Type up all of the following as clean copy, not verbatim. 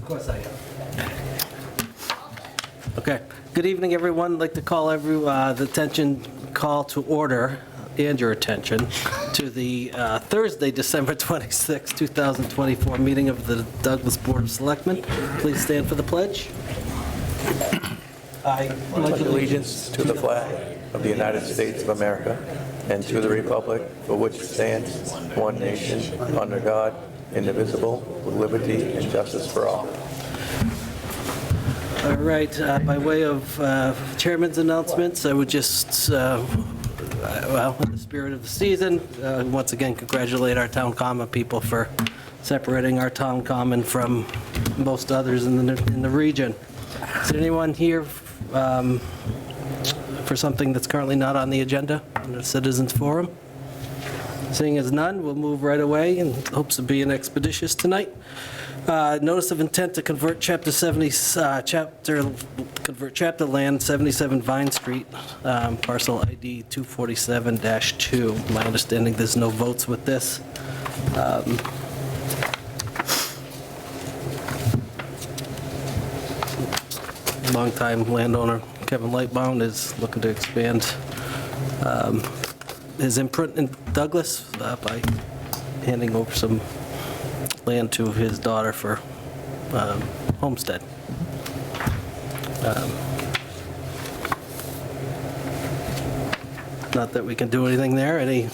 course I am. Okay. Good evening, everyone. I'd like to call call to order and your attention to the Thursday, December 26, 2024 meeting of the Douglas Board of Selectmen. Please stand for the pledge. I pledge allegiance to the flag of the United States of America and to the republic for which it stands, one nation, under God, indivisible, with liberty and justice for all. All right, by way of chairman's announcements, I would just, well, in the spirit of the season, once again congratulate our town common people for separating our town common from most others in the region. Is there anyone here for something that's currently not on the agenda in the Citizens Forum? Seeing as none, we'll move right away in hopes of being expeditious tonight. Notice of intent to convert chapter land 77 Vine Street, parcel ID 247-2. My understanding there's no votes with this. Longtime landowner Kevin Lightbound is looking to expand his imprint in Douglas by handing over some land to his daughter for homestead. Not that we can do anything there. Any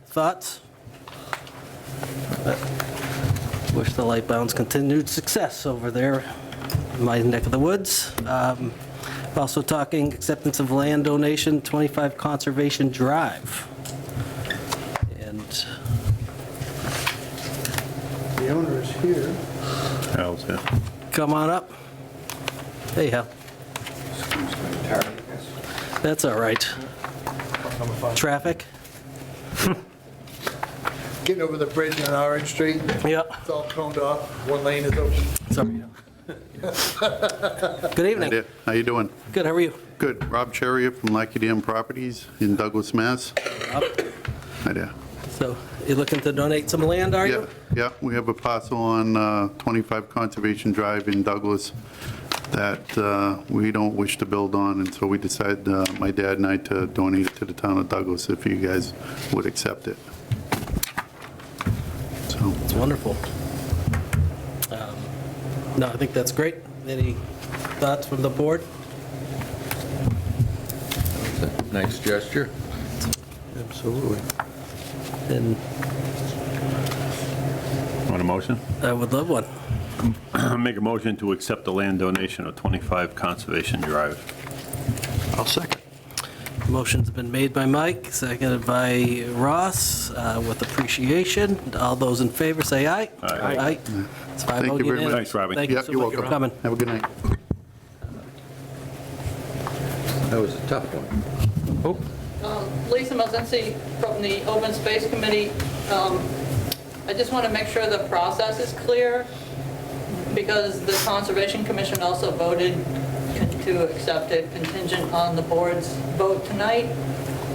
thoughts? Wish the Lightbounds continued success over there in my neck of the woods. Also talking acceptance of land donation, 25 Conservation Drive. And The owner is here. Hal's here. come on up. Hey, Hal. That's all right. Traffic? Getting over the bridge on Orange Street. Yeah. It's all coned off. One lane is open. Sorry. Good evening. How you doing? Good, how are you? Good. Rob Cherrier from Lackey Dam Properties in Douglas, Mass. Up. Hi there. So you're looking to donate some land, are you? Yeah, we have a parcel on 25 Conservation Drive in Douglas that we don't wish to build on, and so we decided, my dad and I, to donate it to the town of Douglas if you guys would accept it. So, It's wonderful. No, I think that's great. Any thoughts from the board? Nice gesture. Absolutely. And want a motion? I would love one. Make a motion to accept the land donation of 25 Conservation Drive. I'll second. Motion's been made by Mike, seconded by Ross, with appreciation. All those in favor say aye. Aye. It's 5-0 Thank you very much. unanimous. Thanks, Robbie. Thank you Yep, so you're much for welcome. coming. Have a good night. That was a tough one. Lisa Mazinski from the Open Space Committee. I just want to make sure the process is clear, because the Conservation Commission also voted to accept it contingent on the board's vote tonight,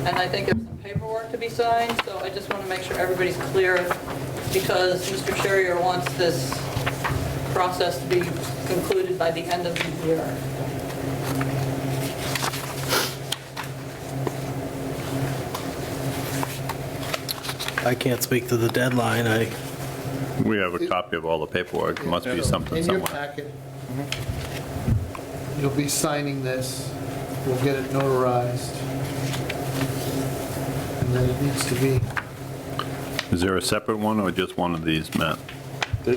and I think there's some paperwork to be signed, so I just want to make sure everybody's clear, because Mr. Sherrier wants this process to be concluded by the end of the year. I can't speak to the deadline. We have a copy of all the paperwork. It must be something In your somewhere. packet, you'll be signing this. We'll get it notarized. And then it needs to be, Is there a separate one or just one of these, Matt? I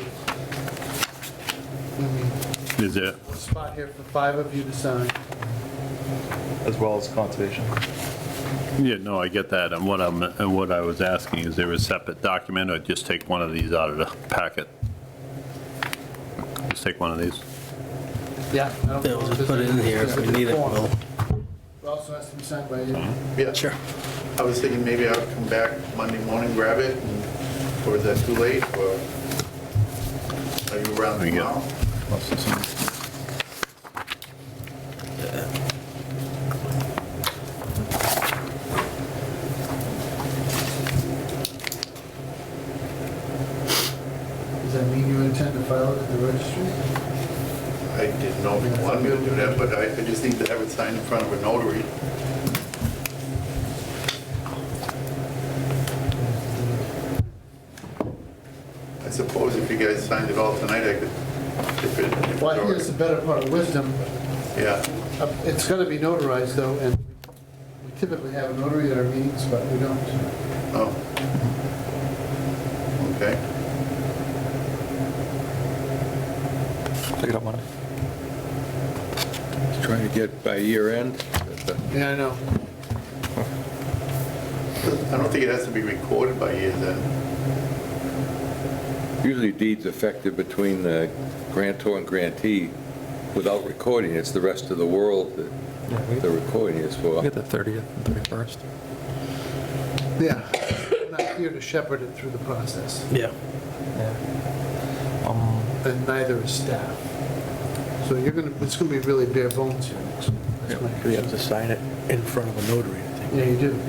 mean, Is it? a spot here for 5 of you to sign. As well as conservation. Yeah, no, I get that. And what I was asking, is there a separate document or just take one of these out of the packet? Just take one of these. Yeah. I don't know We'll if just there's put it in here if we need it. form. We'll- It also has to be signed by you. Yeah. Sure. I was thinking maybe I would come back Monday morning, grab it, or is that too late, or are you around Let me get- tomorrow? Must have some- Does that mean you intend to file it at the registry? registry? I didn't know if you wanted me to do that, but I just need to have it signed in front of a notary. I suppose if you guys signed it all tonight, I could, if it. Well, I think it's the better part of wisdom. Yeah, It's got to be notarized, though, and we typically have a notary at our meetings, but we don't. oh. Okay. Pick it up Monday. Trying to get by year end. Yeah, I know. I don't think it has to be recorded by you then. Usually deeds effective between the grantor and grantee without recording. It's the rest of the world that the recording is for. Get the 30th and 31st. Yeah. I'm not here to shepherd it through the process, Yeah. and neither is staff. So it's gonna be really bare bones here. That's my We have to sign it in front of a notary, I think. Yeah, you do.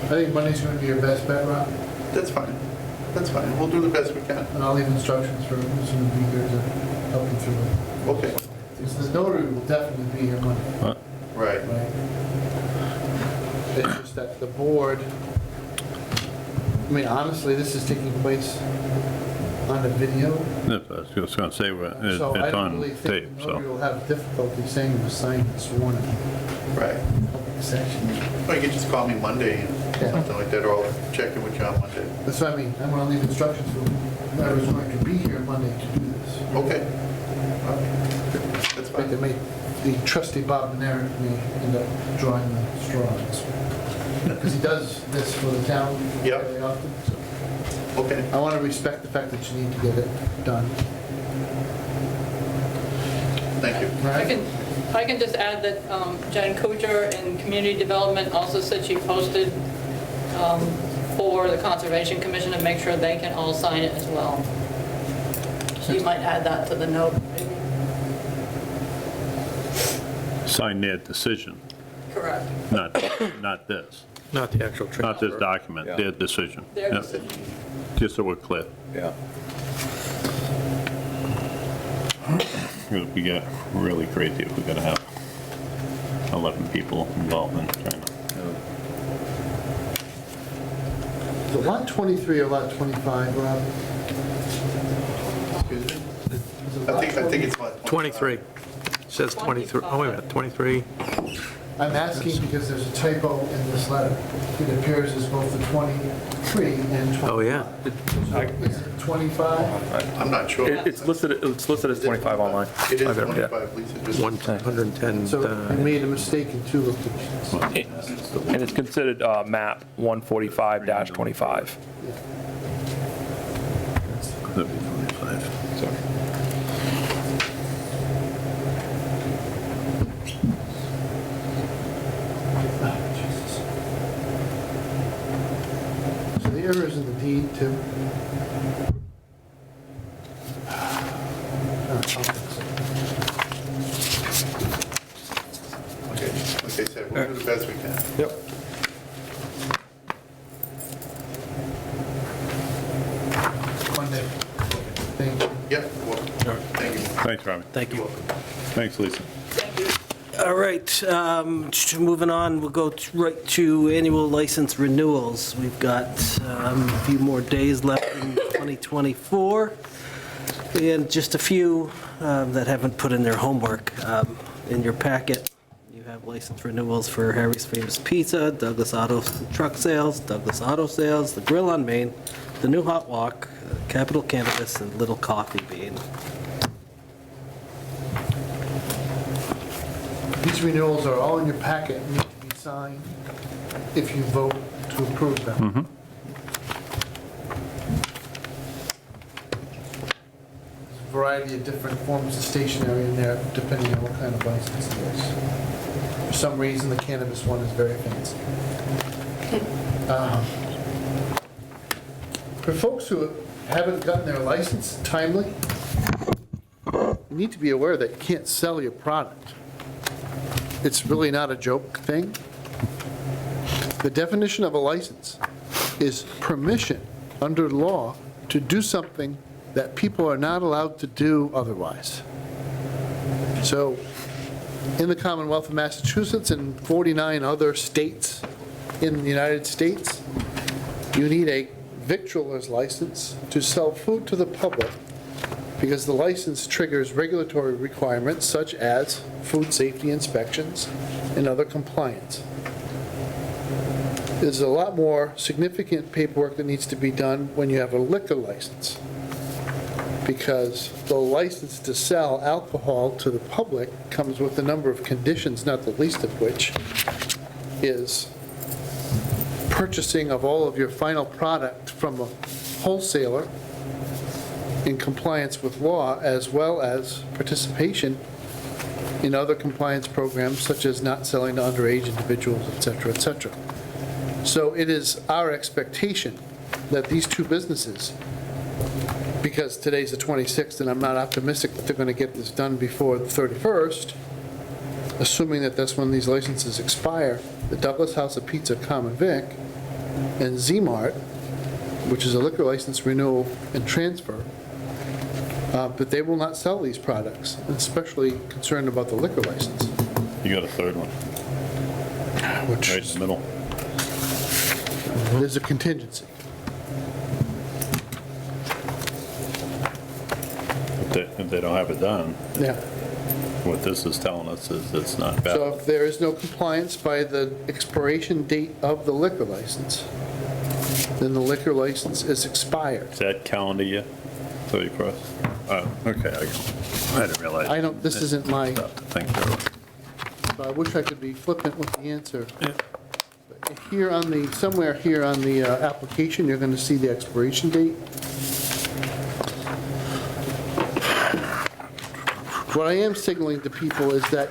I think Monday's gonna be your best bet, Rob, That's fine. That's fine. We'll do the best we can. and I'll leave instructions for who's gonna be here to help you through it. Okay. Because the notary will definitely be here Monday, Right. right? It's just that the board, I mean, honestly, this is taking place on a video, I was just going to say, so I it's don't on really tape, think the notary so. will have difficulty saying it was signed and sworn in Right. public section. Or you can just call me Monday and Yeah. something like that, or I'll check in with you on Monday. That's what I mean, I'm gonna leave instructions for whoever's going to be here Monday to do this. Okay. That's But fine. the trustee Bob Manerick may end up drawing the straws. Because he does this for the town Yep. very often, so Okay. I want to respect the fact that you need to get it done. Thank you. I can just add that Jen Kuchar in Community Development also said she posted for the Conservation Commission to make sure they can all sign it as well. So you might add that to the note. Sign their decision, Correct. not this, Not the actual transfer. not this document, Yeah. their decision. Their Yep. decision. Just so we're clear. Yeah. It would be really crazy if we're going to have 11 people involved in trying to. Is it lot 23 or lot 25, Rob? Excuse me? Is it I lot think it's like 23. Says 23, oh, wait a minute, 23. I'm asking because there's a typo in this letter. It appears as both the 23 and 25. Oh, yeah. Is it 25? I'm not sure. It's listed as 25 online. It is I've ever- yeah. 25, Lisa. Just 110. So you made a mistake in two locations. And it's considered map 145-25. That'd be 25. Sorry. So the error is in the deed, too? Okay, like I said, we'll do the best we can. Yep. Monday. Thank you. Yep, well, thank you. Thanks, Rami. Thank you. Thanks, Lisa. Thank you. All right, moving on, we'll go right to annual license renewals. We've got a few more days left in 2024, and just a few that haven't put in their homework. In your packet, you have license renewals for Harry's Famous Pizza, Douglas Auto Truck Sales, Douglas Auto Sales, The Grill on Main, The New Hot Walk, Capital Cannabis, and Little Coffee Bean. These renewals are all in your packet and need to be signed if you vote to approve them. There's a variety of different forms of stationery in there, depending on what kind of license it is. For some reason, the cannabis one is very fancy. For folks who haven't gotten their license timely, you need to be aware that you can't sell your product. It's really not a joke thing. The definition of a license is permission under law to do something that people are not allowed to do otherwise. So in the Commonwealth of Massachusetts and 49 other states in the United States, you need a victualer's license to sell food to the public because the license triggers regulatory requirements such as food safety inspections and other compliance. There's a lot more significant paperwork that needs to be done when you have a liquor license, because the license to sell alcohol to the public comes with a number of conditions, not the least of which is purchasing of all of your final product from a wholesaler in compliance with law, as well as participation in other compliance programs such as not selling to underage individuals, et cetera, et cetera. So it is our expectation that these two businesses, because today's the 26th and I'm not optimistic that they're going to get this done before the 31st, assuming that that's when these licenses expire, the Douglas House of Pizza Common Vic and Z-Mart, which is a liquor license renewal and transfer, but they will not sell these products, especially concerned about the liquor license. You got a third one, Which right in the middle. there's a contingency. If they don't have it done, Yeah. what this is telling us is it's not So valid. if there is no compliance by the expiration date of the liquor license, then the liquor license is expired. Is that calendar year, 31st? Oh, okay, I didn't realize. I don't, this isn't my, Stop to think through it. so I wish I could be flippant with the answer. Yeah. Here on the, somewhere here on the application, you're going to see the expiration date. What I am signaling to people is that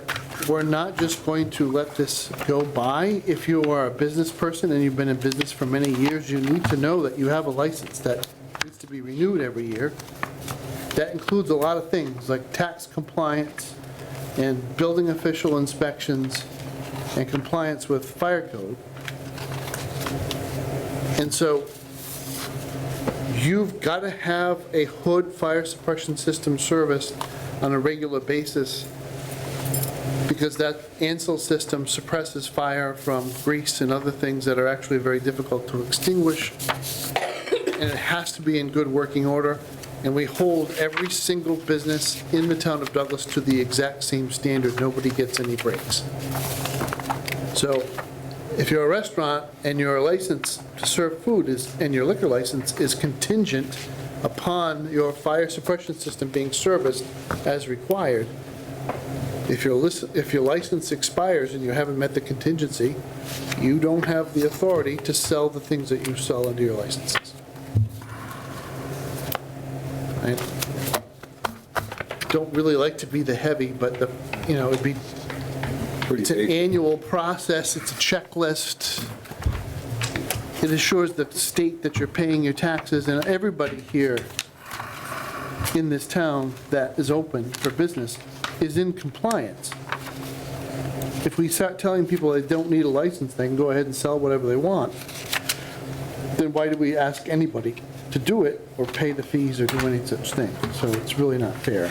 we're not just going to let this go by. If you are a business person and you've been in business for many years, you need to know that you have a license that needs to be renewed every year. That includes a lot of things like tax compliance and building official inspections and compliance with fire code. And so you've got to have a hood fire suppression system serviced on a regular basis, because that ANSEL system suppresses fire from grease and other things that are actually very difficult to extinguish. And it has to be in good working order. And we hold every single business in the town of Douglas to the exact same standard. Nobody gets any breaks. So if you're a restaurant and your license to serve food is, and your liquor license is contingent upon your fire suppression system being serviced as required, if your license expires and you haven't met the contingency, you don't have the authority to sell the things that you sell under your licenses. I don't really like to be the heavy, but it'd be, it's an annual process, it's a checklist. It assures the state that you're paying your taxes, and everybody here in this town that is open for business is in compliance. If we start telling people they don't need a license, they can go ahead and sell whatever they want, then why do we ask anybody to do it or pay the fees or do any such thing? So it's really not fair.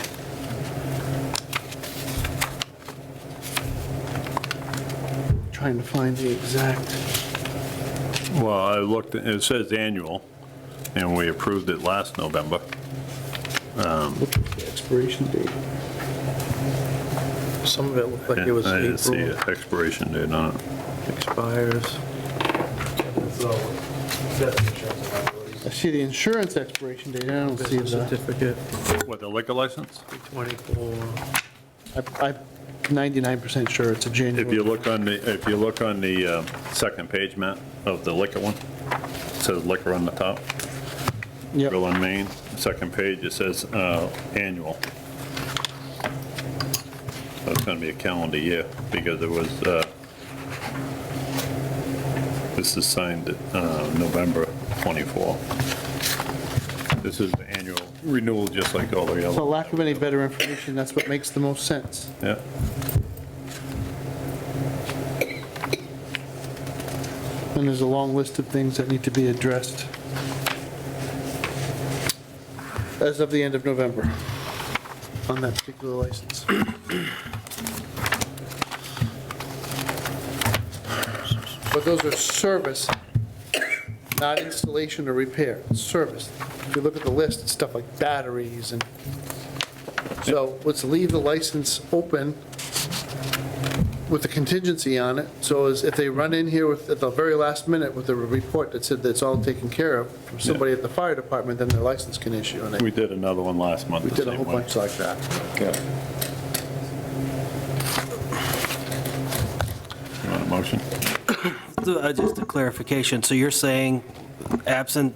Trying to find the exact. Well, I looked, it says annual, and we approved it last November. Look at the expiration date. Some of it looked like it was I didn't see April, an expiration date on it. expires. I see the insurance expiration date, I don't see Business the, certificate, What, the liquor license? 24. I'm 99% sure it's a January. If you look on the second page, Matt, of the liquor one, it says liquor on the top. Yep. Bill and Main, second page, it says annual. So it's gonna be a calendar year, because it was, this is signed November 24. This is the annual renewal, just like all the For other. lack of any better information, that's what makes the most sense. Yeah. And there's a long list of things that need to be addressed as of the end of November on that particular license. But those are service, not installation or repair, service. If you look at the list, it's stuff like batteries and, so let's leave the license open with the contingency on it, so as if they run in here with, at the very last minute with a report that said that's all taken care of from somebody at the fire department, then their license can issue. And We did another one last month. we the did a same whole way. bunch like that. Yeah. You want a motion? Just a clarification, so you're saying absent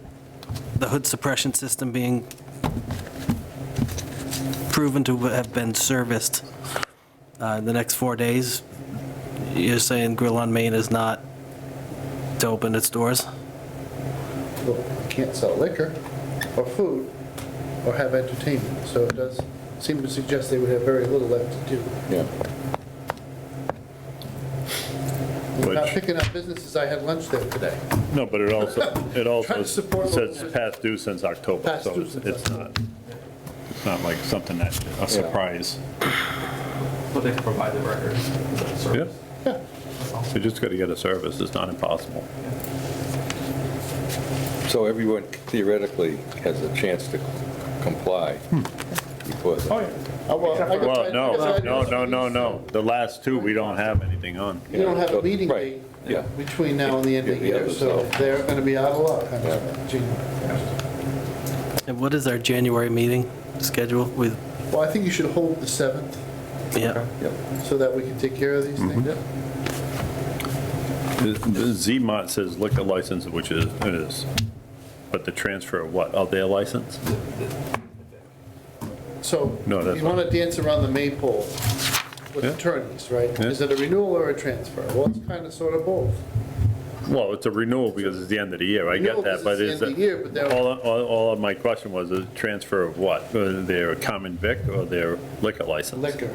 the hood suppression system being proven to have been serviced in the next 4 days, you're saying Grill on Main is not to open its doors? Well, you can't sell liquor or food or have entertainment, so it does seem to suggest they would have very little left to do. Yeah. We're not Which- picking up businesses, I had lunch there today. No, but it also Trying to support says local past due since October, Past so due since it's not like something that, a surprise. But they can provide the records. Yeah. Service. So you just got to get a service, it's not impossible. So everyone theoretically has a chance to comply before the... Oh, well, I Well, guess no. The last two, we don't have anything on. You don't have a meeting Right, date yeah. between now and the end of the Yeah, year, so so- they're going to be out of luck. And what is our January meeting schedule with, Well, I think you should hold the 7th yeah, Yep. so that we can take care of these things. The ZMOT says liquor license, which it is, but the transfer of what, of their license? So No, that's you want to dance around the maypole with Yeah. attorneys, right? Yeah. Is it a renewal or a transfer? Well, it's kind of sort of both. Well, it's a renewal because it's the end of the year, I get Renewal that, because but it's is the end of the year, but they're- all of my question was a transfer of what? Their common vic or their liquor license? Liquor.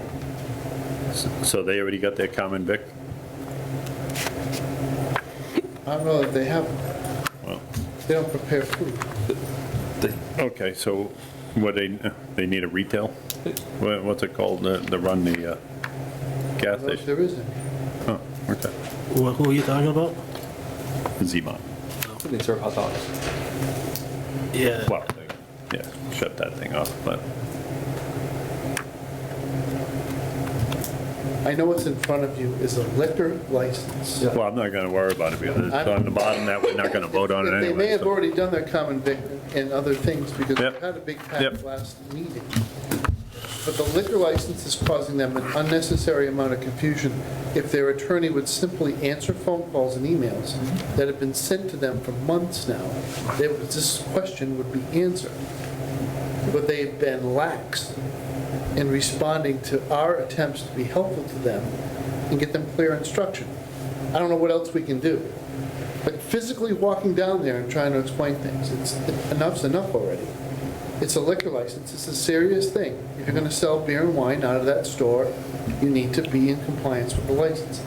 So they already got their common vic? I don't know that they have, Well, they don't prepare food. okay, so what, they need a retail? What's it called, to run the I gas don't know if station? there is any. Oh, okay. who are you talking about? ZMOT. They serve hot dogs. Yeah. Well, yeah, shut that thing off, but, I know what's in front of you is a liquor license. well, I'm not gonna worry about it because it's on the bottom that we're not gonna vote on it They may anyway. have so- already done their common vic and other things because we Yep. had a big pack Yep. last meeting. But the liquor license is causing them an unnecessary amount of confusion if their attorney would simply answer phone calls and emails that have been sent to them for months now. This question would be answered. But they've been lax in responding to our attempts to be helpful to them and get them clear instruction. I don't know what else we can do. But physically walking down there and trying to explain things, enough's enough already. It's a liquor license, it's a serious thing. If you're gonna sell beer and wine out of that store, you need to be in compliance with the license.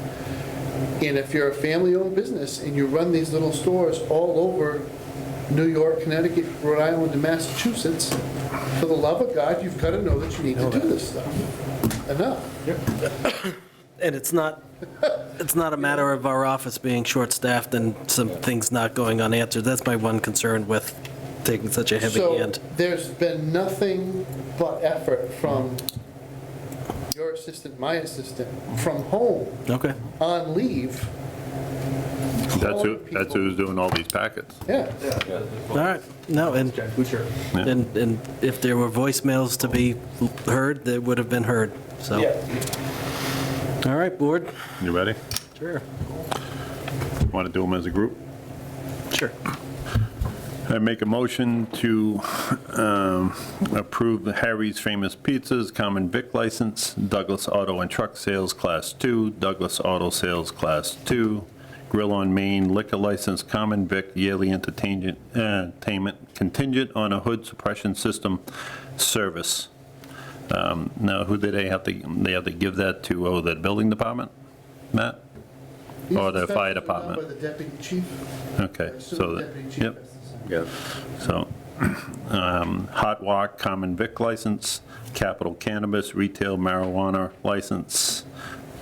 And if you're a family-owned business and you run these little stores all over New York, Connecticut, Rhode Island, and Massachusetts, for the love of God, you've gotta know that you need to do this stuff. Enough. And it's not a matter of our office being short-staffed and some things not going unanswered. That's my one concern with taking such a heavy hand. So there's been nothing but effort from your assistant, my assistant, from home, Okay. on leave. That's who's doing all these packets. Yeah. All right. No, and if there were voicemails to be heard, they would have been heard, so. All right, board? You ready? Sure. Want to do them as a group? Sure. I make a motion to approve the Harry's Famous Pizzas Common Vic License, Douglas Auto and Truck Sales Class 2, Douglas Auto Sales Class 2, Grill on Main Liquor License, Common Vic Yearly Entertainment contingent on a hood suppression system service. Now, who did they have to give that to? Oh, the building department, Matt? Or the fire department? By the deputy chief. Okay, I assume so, the deputy chief yep. has to sign. Yeah. So Hot Walk Common Vic license, Capital Cannabis Retail Marijuana license,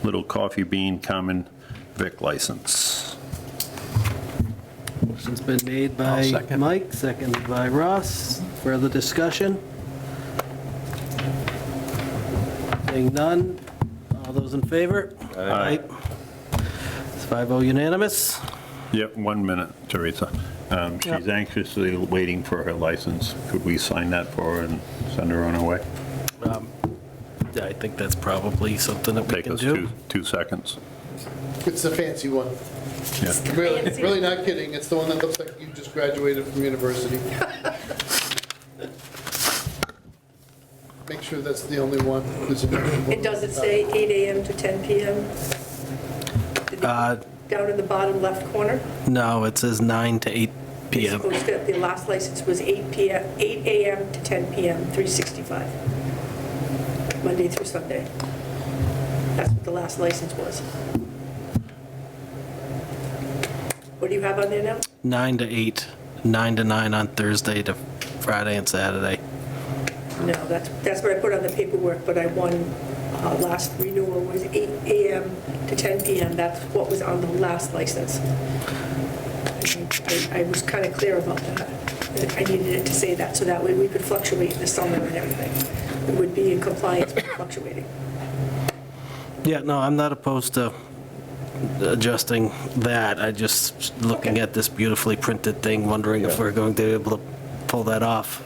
Little Coffee Bean Common Vic license. Motion's been made by second. Mike, seconded by Ross. Further discussion? Seeing none. All those in favor? Aye. It's 5-0 unanimous. Yep, 1 minute, Teresa. She's anxiously waiting for her license. Could we sign that for her and send her on her way? Yeah, I think that's probably something that we Take can us do. 2 seconds. It's the fancy one. Yeah. Really not kidding. It's the one that looks like you just graduated from university. Make sure that's the only one. And does it say 8 AM to 10 PM? Down in the bottom left corner? No, it says 9 to 8 It's PM. supposed to- The last license was 8 AM to 10 PM, 365, Monday through Sunday. That's what the last license was. What do you have on there now? 9 to 8, 9 to 9 on Thursday to Friday and Saturday. No, that's what I put on the paperwork, but I won, last renewal was 8 AM to 10 PM. That's what was on the last license. I was kind of clear about that. I needed it to say that, so that way we could fluctuate in the summer and everything. We would be in compliance with fluctuating. Yeah, no, I'm not opposed to adjusting that. I just, looking Okay. at this beautifully printed thing, wondering if we're going to be able to pull that off.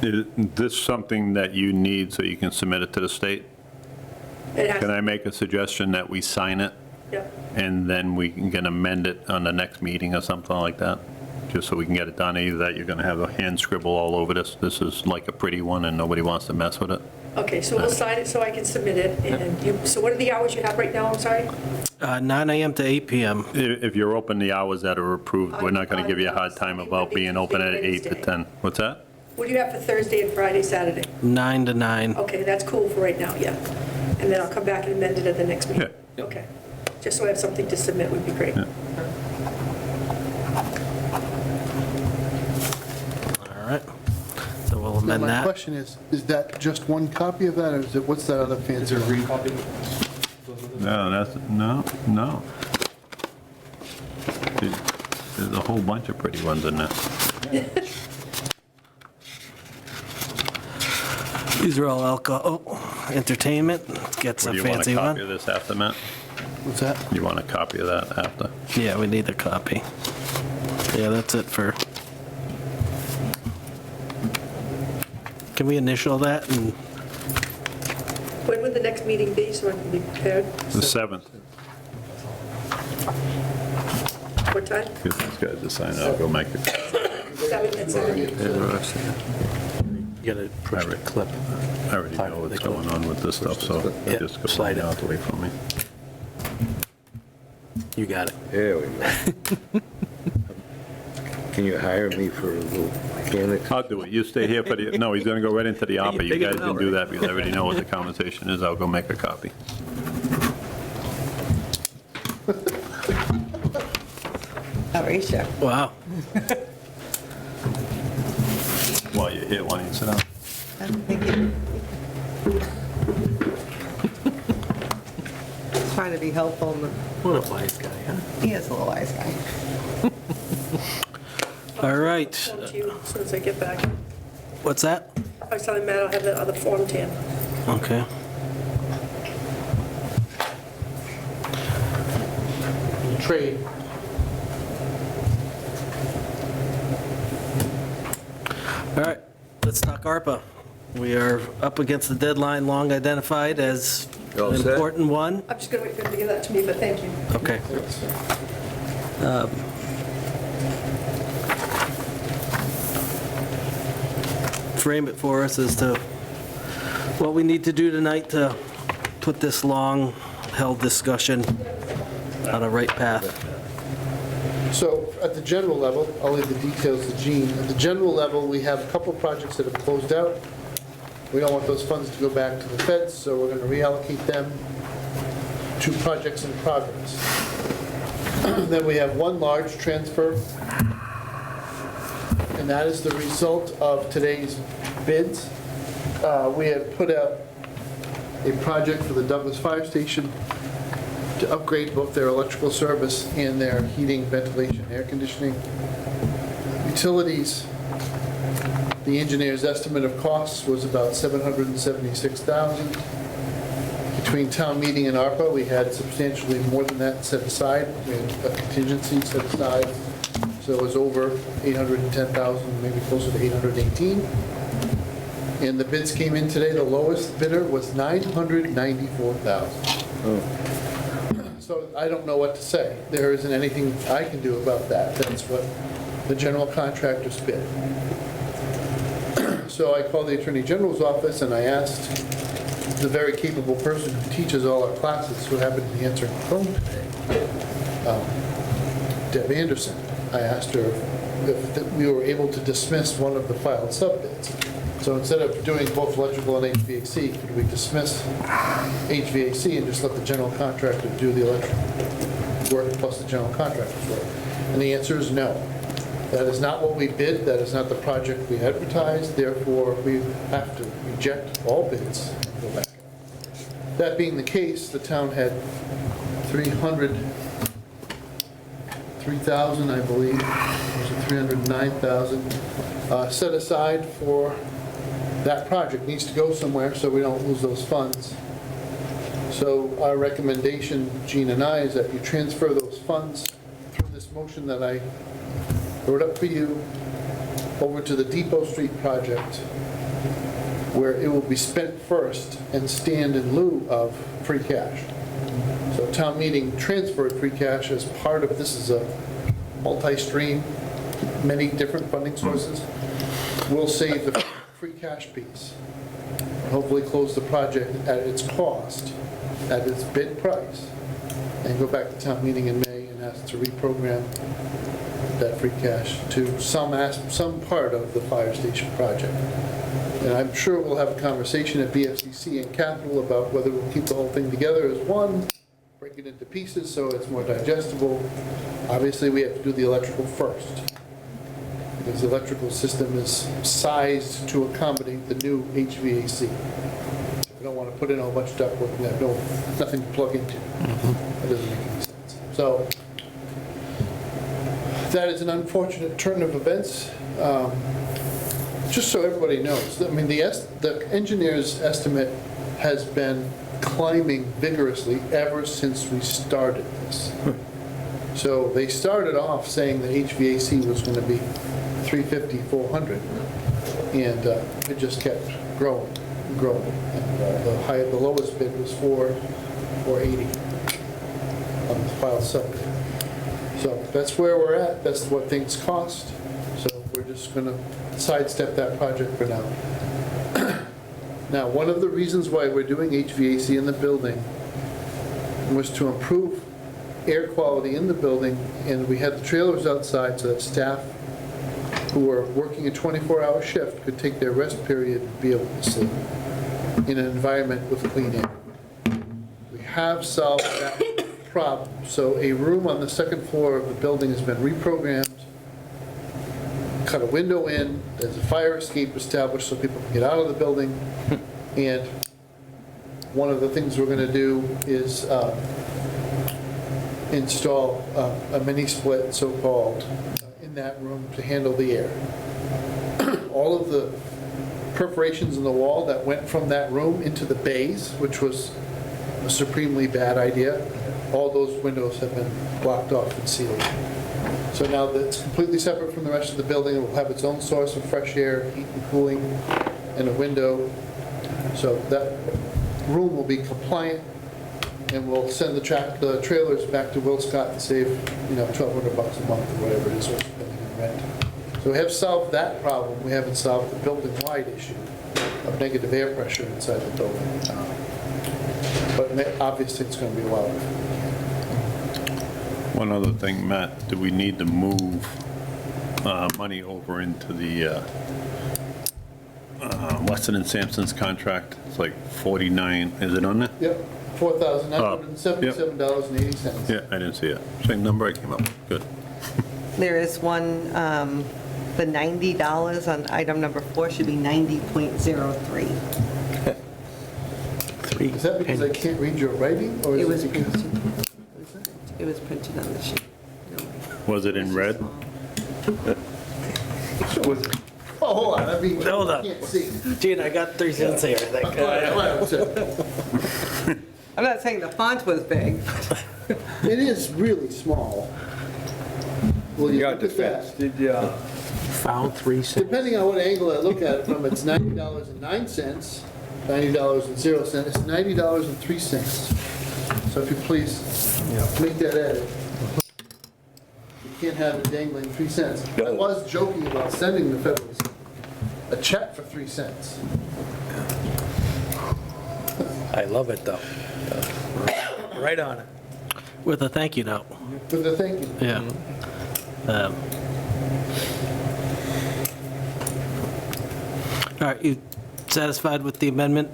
Is this something that you need so you can submit it to the state? It has, Can I make a suggestion that we sign it yeah. and then we can amend it on the next meeting or something like that? Just so we can get it done, either that you're going to have a hand scribble all over this. This is like a pretty one and nobody wants to mess with it. Okay, so we'll sign it so I can submit it. And you, so what are the hours you have right now? I'm sorry? 9 AM to 8 PM. If you're open the hours that are approved, we're not going to give you a hard time about being open at 8 to 10. What's that? What do you have for Thursday and Friday, Saturday? 9 to 9. Okay, that's cool for right now, yeah. And then I'll come back and amend it at the next meeting. Yeah. Okay. Just so I have something to submit would be great. Yeah. All right. So we'll Now, amend my that. question is that just one copy of that, or is it, what's that other fancy Is there a one? green copy? No, no. There's a whole bunch of pretty ones in there. These are all alcohol, entertainment. Let's get some Do you want a fancy copy one. of this after, Matt? What's that? You want a copy of that after? Yeah, we need a copy. Yeah, that's it for, can we initial that? And When would the next meeting be so I can be prepared? The 7th. What time? Get these guys to sign it, I'll go make it. 7 at 7. You gotta push the clip. I already know what's going on with this stuff, so Yeah, just go slide slide it. out away from me. You got it. There we go. Can you hire me for a little mechanics? I'll do it. You stay here for the, no, he's going to go right into the opera. You figured guys it can out, do right? that because I already know what the conversation is. I'll go make a copy. Alicia. wow. While you're here, why don't you sit down? Thank you. Trying to be helpful. What a wise guy, huh? He is a little wise guy. All right. Form to you as soon as I get back. What's that? I was telling Matt I'll have the other form to him. Okay. Trade. All right, let's talk ARPA. We are up against the deadline long identified as You all an set? important one. I'm just going to wait for him to give that to me, but thank you. Okay. Frame it for us as to what we need to do tonight to put this long-held discussion on a right path. So at the general level, I'll leave the details to Gene. At the general level, we have a couple of projects that have closed out. We don't want those funds to go back to the feds, so we're going to reallocate them to projects in progress. Then we have one large transfer and that is the result of today's bids. We had put out a project for the Douglas Fire Station to upgrade both their electrical service and their heating, ventilation, air conditioning. Utilities, the engineer's estimate of costs was about $776,000. Between town meeting and ARPA, we had substantially more than that set aside. We had a contingency set aside, so it was over $810,000, maybe closer to $818,000. And the bids came in today, the lowest bidder was $994,000. So I don't know what to say. There isn't anything I can do about that. That's what the general contractors bid. So I called the Attorney General's office and I asked the very capable person who teaches all our classes, who happened to be answering the phone today, Deb Anderson. I asked her if we were able to dismiss one of the filed sub-bids. So instead of doing both electrical and HVAC, could we dismiss HVAC and just let the general contractor do the electrical work plus the general contractor's work? And the answer is no. That is not what we bid, that is not the project we advertised, therefore we have to reject all bids and go back. That being the case, the town had 3,000, I believe, was it 309,000, set aside for that project. Needs to go somewhere so we don't lose those funds. So our recommendation, Gene and I, is that you transfer those funds through this motion that I wrote up for you over to the Depot Street project, where it will be spent first and stand in lieu of free cash. So town meeting transferred free cash as part of, this is a multi-stream, many different funding sources. We'll save the free cash piece, and hopefully close the project at its cost, at its bid price, and go back to town meeting in May and ask to reprogram that free cash to some part of the fire station project. And I'm sure we'll have a conversation at BFCC and Capital about whether we'll keep the whole thing together as one, break it into pieces so it's more digestible. Obviously, we have to do the electrical first, because the electrical system is sized to accommodate the new HVAC. We don't want to put in a whole bunch of ductwork and have nothing to plug into. That doesn't make any sense. So that is an unfortunate turn of events. Just so everybody knows, I mean, the engineer's estimate has been climbing vigorously ever since we started this. So they started off saying that HVAC was going to be 350, 400, and it just kept growing and growing. And the lowest bid was 480 on the filed sub-bid. So that's where we're at. That's what things cost. So we're just going to sidestep that project for now. Now, one of the reasons why we're doing HVAC in the building was to improve air quality in the building, and we had the trailers outside so that staff who were working a 24-hour shift could take their rest period and be able to sleep in an environment with clean air. We have solved that problem. So a room on the second floor of the building has been reprogrammed, cut a window in, there's a fire escape established so people can get out of the building, and one of the things we're going to do is install a mini split, so-called, in that room to handle the air. All of the perforations in the wall that went from that room into the bays, which was a supremely bad idea, all those windows have been blocked off and sealed. So now that it's completely separate from the rest of the building, it will have its own source of fresh air, heat and cooling, and a window. So that room will be compliant, and we'll send the trailers back to Will Scott and save, $1,200 a month or whatever it is we're spending on rent. So we have solved that problem. We haven't solved the building-wide issue of negative air pressure inside the building. But obviously, it's going to be a while. One other thing, Matt, do we need to move money over into the Weston and Sampson's contract? It's like 49, is it on there? Yep, $4,977.80. Yeah, I didn't see it. Same number I came up with, good. There is one the $90 on item number 4 should be 90.03. Is that because I can't read your writing, or It is was it because? printed. It was printed on the sheet. Was it in red? Oh, hold on, I mean, Hold I on. can't see. Gene, I got 3 cents here, I think. All right, so I'm not saying the font was big. it is really small. Will you got look at that? defense, did you? Found 3 cents. Depending on what angle I look at it from, it's $90.09, $90.00, it's $90.03. So if you please, make that edit. You can't have it dangling 3 cents. I was joking about sending the Federals a check for 3 cents. I love it, though. Right on it. With a thank you note. But the thank you. Yeah. All right, you satisfied with the amendment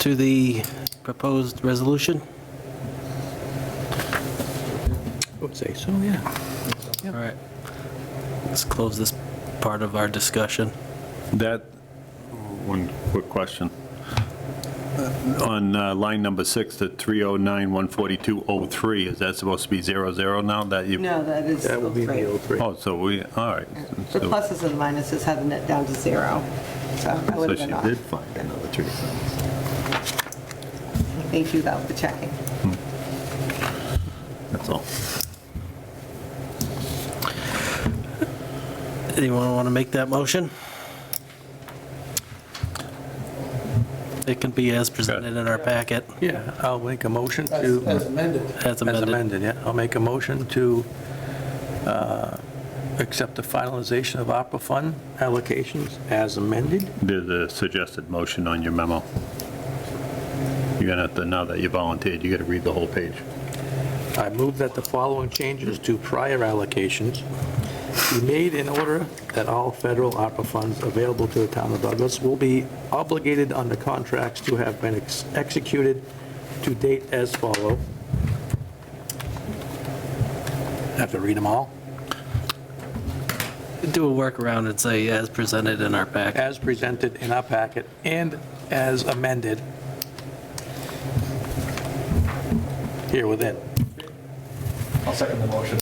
to the proposed resolution? I would say so, yeah. All right. Let's close this part of our discussion. That, one quick question. On line number 6, the 309-142-03, is that supposed to be 00 now that you? No, that is That will be the 03. 03. Oh, so we, all right. The So pluses and minuses had the net down to 0. So that would so have she been off. did find another 3 cents. Thank you, though, for checking. That's all. Anyone want to make that motion? It can be as presented in our packet, Yeah, I'll make a motion As to, amended. as as amended. amended, yeah. I'll make a motion to accept the finalization of ARPA fund allocations as amended. There's a suggested motion on your memo. You're gonna have to, now that you volunteered, you gotta read the whole page. I move that the following changes to prior allocations be made in order that all federal ARPA funds available to the town of Douglas will be obligated under contracts to have been executed to date as follow. Have to read them all. Do a workaround and say as presented in our packet. As presented in our packet and as amended here within. I'll second the motion.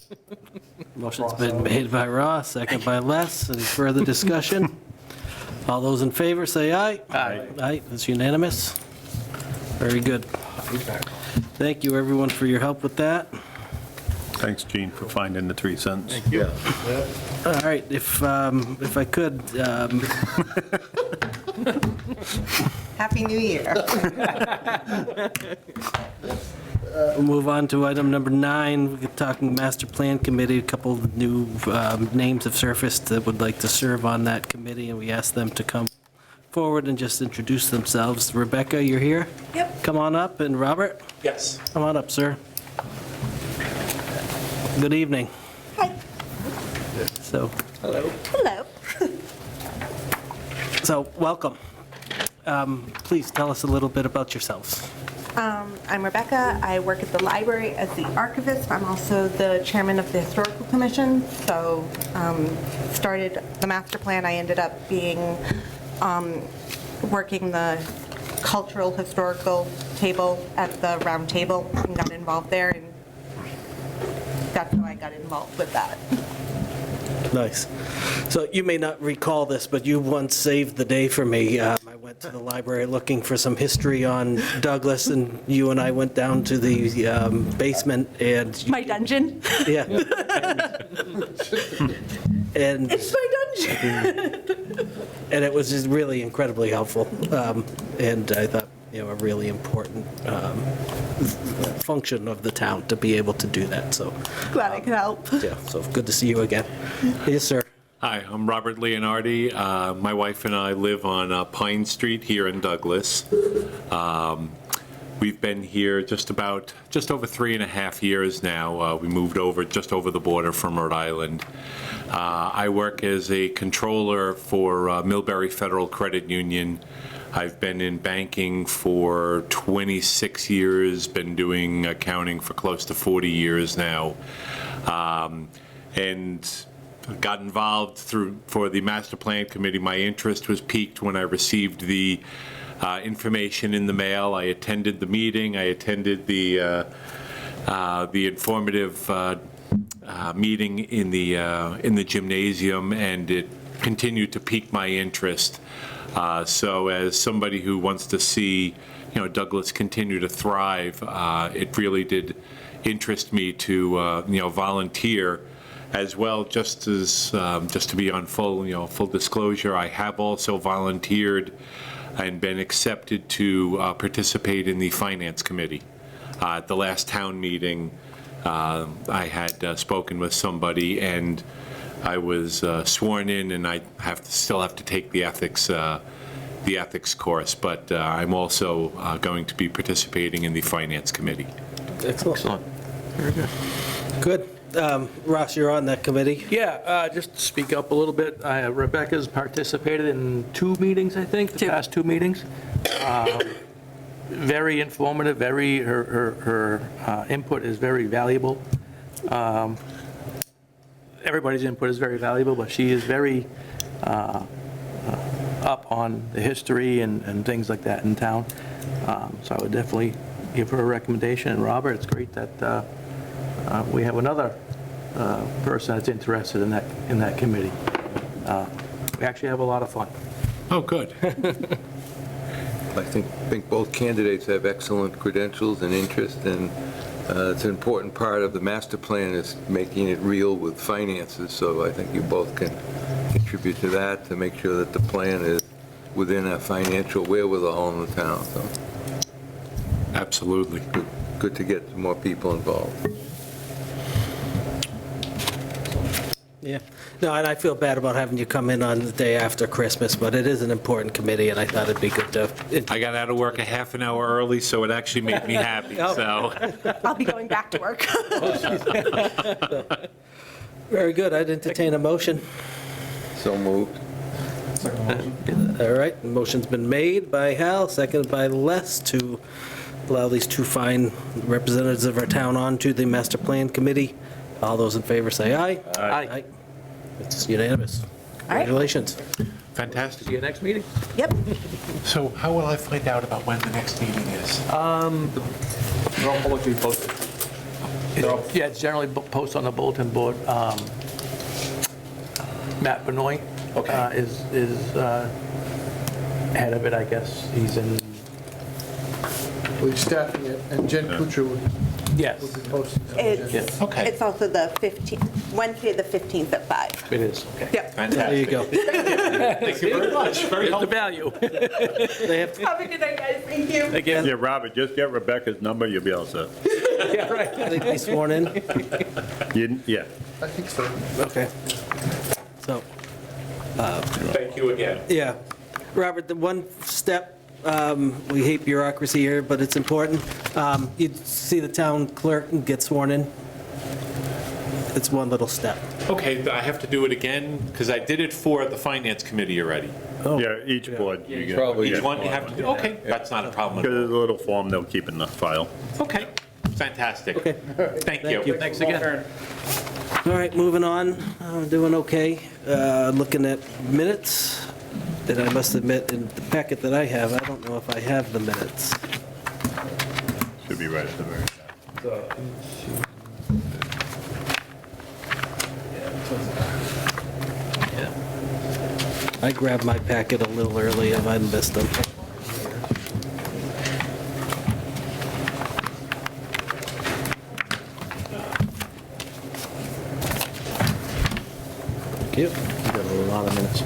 Motion's been made by Ross, second by Les. Any further discussion? All those in favor, say aye. Aye. Aye, it's unanimous. Very good. Thank you, everyone, for your help with that. Thanks, Gene, for finding the 3 cents. All right, if I could, Happy New Year. we'll move on to item number 9. We're talking master plan committee. A couple of new names have surfaced that would like to serve on that committee, and we asked them to come forward and just introduce themselves. Rebecca, you're here? Yep. Come on up, and Robert? Yes. Come on up, sir. Good evening. Hi. So, Hello. welcome. Please tell us a little bit about yourselves. I'm Rebecca. I work at the library as the archivist. I'm also the chairman of the historical commission. So started the master plan. I ended up being working the cultural historical table at the round table and got involved there, and that's how I got involved with that. Nice. So you may not recall this, but you once saved the day for me. I went to the library looking for some history on Douglas, and you and I went down to the basement and... My dungeon. Yeah. And It's my dungeon. and it was just really incredibly helpful. And I thought, a really important function of the town to be able to do that. So, Glad I could help. yeah, so good to see you again. Yes, sir. Hi, I'm Robert Leonardi. My wife and I live on Pine Street here in Douglas. We've been here just over 3.5 years now. We moved over just over the border from Rhode Island. I work as a controller for Millbury Federal Credit Union. I've been in banking for 26 years, been doing accounting for close to 40 years now. And got involved for the Master Plan Committee. My interest was piqued when I received the information in the mail. I attended the meeting. I attended the informative meeting in the gymnasium, and it continued to pique my interest. So as somebody who wants to see, Douglas continue to thrive, it really did interest me to, volunteer as well. Just to be on full disclosure, I have also volunteered and been accepted to participate in the Finance Committee. At the last town meeting, I had spoken with somebody, and I was sworn in, and I still have to take the ethics course, but I'm also going to be participating in the Finance Committee. Excellent. Very good. Good. Ross, you're on that committee. Yeah, just to speak up a little bit, Rebecca's participated in 2 meetings, I think, the past 2 meetings. Very informative, her input is very valuable. Everybody's input is very valuable, but she is very up on the history and things like that in town. So I would definitely give her a recommendation. And Robert, it's great that we have another person that's interested in that committee. We actually have a lot of fun. Oh, good. I think both candidates have excellent credentials and interest, and it's an important part of the master plan is making it real with finances, so I think you both can contribute to that to make sure that the plan is within a financial wherewithal in the town. So Absolutely. good to get more people involved. Yeah. No, and I feel bad about having you come in on the day after Christmas, but it is an important committee, and I thought it'd be good to. I got out of work a half an hour early, so it actually made me happy, so. I'll be going back to work. Very good. I'd entertain a motion. So moved. All right, the motion's been made by Hal, seconded by Les to allow these 2 fine representatives of our town on to the Master Plan Committee. All those in favor say aye. Aye. It's unanimous. All right. Congratulations. Fantastic. See you next meeting. Yep. So how will I find out about when the next meeting is? They're all publicly posted. Yeah, it's generally posted on the bulletin board. Matt Benoit is head of it, I guess. He's in, Well, he's staffing it, and Jen Kuchar would yes, be posting. It's, Okay. it's also the 15th, Wednesday, the 15th at 5. it is, okay. Yep. There you go. Thank you very much. Very There's the helpful. value. They have Have a good night, guys. Thank you. Again, Yeah, Robert, just get Rebecca's number, you'll be all set. yeah, right. to be sworn in. Yeah. I think so. Okay. So, Thank you again. yeah. Robert, the one step, we hate bureaucracy here, but it's important. You see the town clerk and get sworn in. It's one little step. Okay, I have to do it again, because I did it for the Finance Committee already. Yeah, each board. you get- Probably. Each one you have to do, okay, that's not a problem at Because all. there's a little form they'll keep in the file. Okay, fantastic. Okay. Thank Thank you. you. Thanks again. All right, moving on. I'm doing okay. Looking at minutes that I must admit in the packet that I have, I don't know if I have the minutes. Should be right at the very top. I grabbed my packet a little early and I missed them. Thank you. Got a lot of minutes.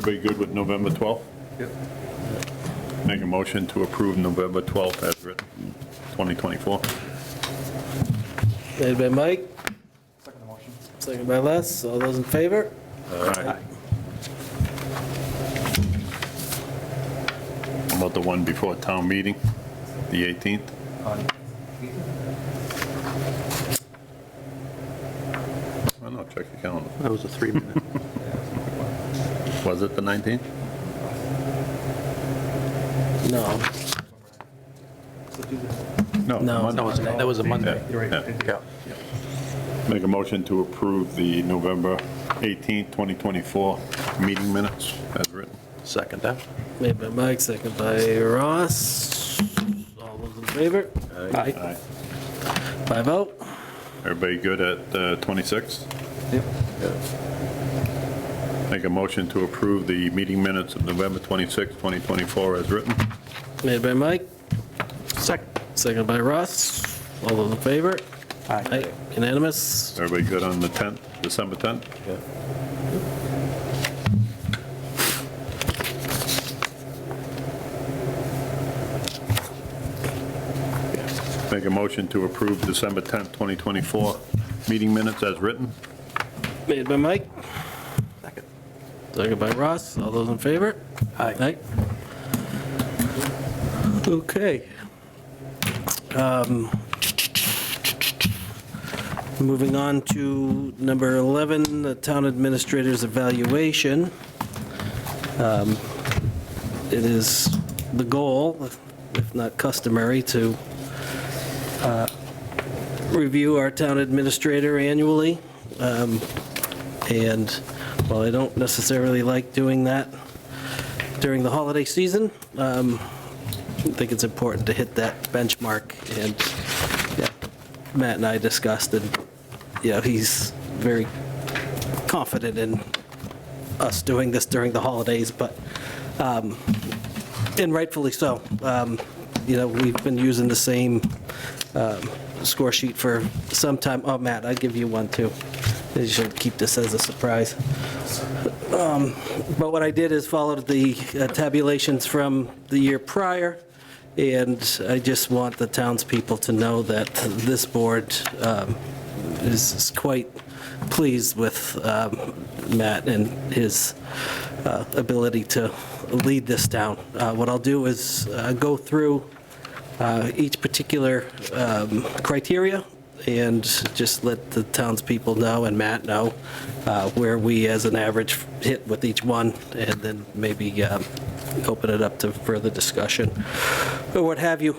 Everybody good with November 12th? Yep. Make a motion to approve November 12th as written, 2024. Made by Mike, Second the motion. second by Les. All those in favor? Aye. How about the one before town meeting, the 18th? I don't know, check your calendar. That was a 3-minute. Was it the 19th? No. No. No. Monday. No, that was a Monday. You're right. Yeah. Make a motion to approve the November 18th, 2024 meeting minutes as written. Second that. Made by Mike, second by Ross. All those in favor? Aye. 5-0. Everybody good at 26? Yep. Make a motion to approve the meeting minutes of November 26, 2024 as written. Made by Mike, Second. second by Ross. All those in favor? Aye. Unanimous? Everybody good on the 10th, December 10th? Yeah. Make a motion to approve December 10th, 2024 meeting minutes as written. Made by Mike, Second. second by Ross. All those in favor? Aye. Okay. Moving on to number 11, the town administrator's evaluation. It is the goal, if not customary, to review our town administrator annually. And while I don't necessarily like doing that during the holiday season, I think it's important to hit that benchmark. And yeah, Matt and I discussed, and he's very confident in us doing this during the holidays, but and rightfully so. We've been using the same score sheet for some time. Oh, Matt, I'd give you one too. You should keep this as a surprise. But what I did is followed the tabulations from the year prior, and I just want the townspeople to know that this board is quite pleased with Matt and his ability to lead this town. What I'll do is go through each particular criteria and just let the townspeople know and Matt know where we as an average hit with each one, and then maybe open it up to further discussion or what have you.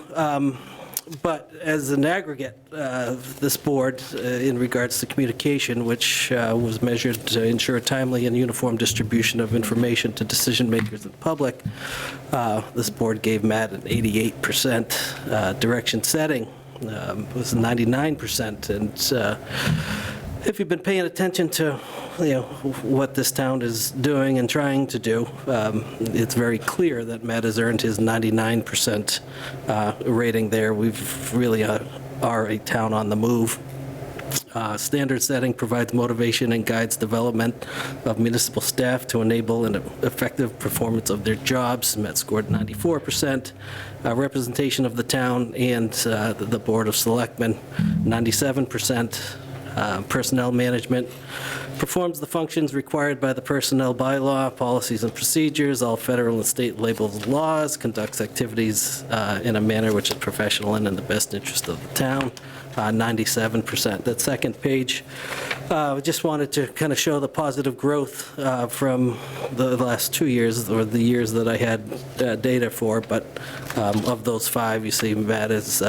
But as an aggregate, this board, in regards to communication, which was measured to ensure timely and uniform distribution of information to decision makers and the public, this board gave Matt an 88% direction setting. It was 99%. And if you've been paying attention to what this town is doing and trying to do, it's very clear that Matt has earned his 99% rating there. We've really are a town on the move. Standard setting provides motivation and guides development of municipal staff to enable an effective performance of their jobs. Matt scored 94%. Representation of the town and the Board of Selectmen, 97%. Personnel management performs the functions required by the personnel bylaw, policies and procedures, all federal and state labeled laws, conducts activities in a manner which is professional and in the best interest of the town, 97%. That second page, I just wanted to kind of show the positive growth from the last 2 years, or the years that I had data for, but of those 5, you see Matt has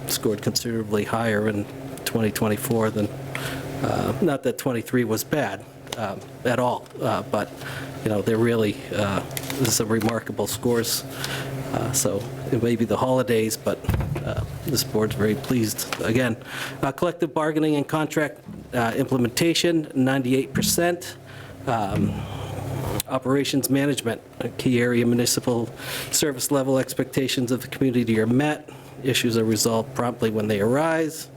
scored considerably higher in 2024 than, not that 23 was bad at all, but, they're really, some remarkable scores. So it may be the holidays, but this board's very pleased. Again, collective bargaining and contract implementation, 98%. Operations management, a key area municipal service level expectations of the community are met. Issues are resolved promptly when they arise.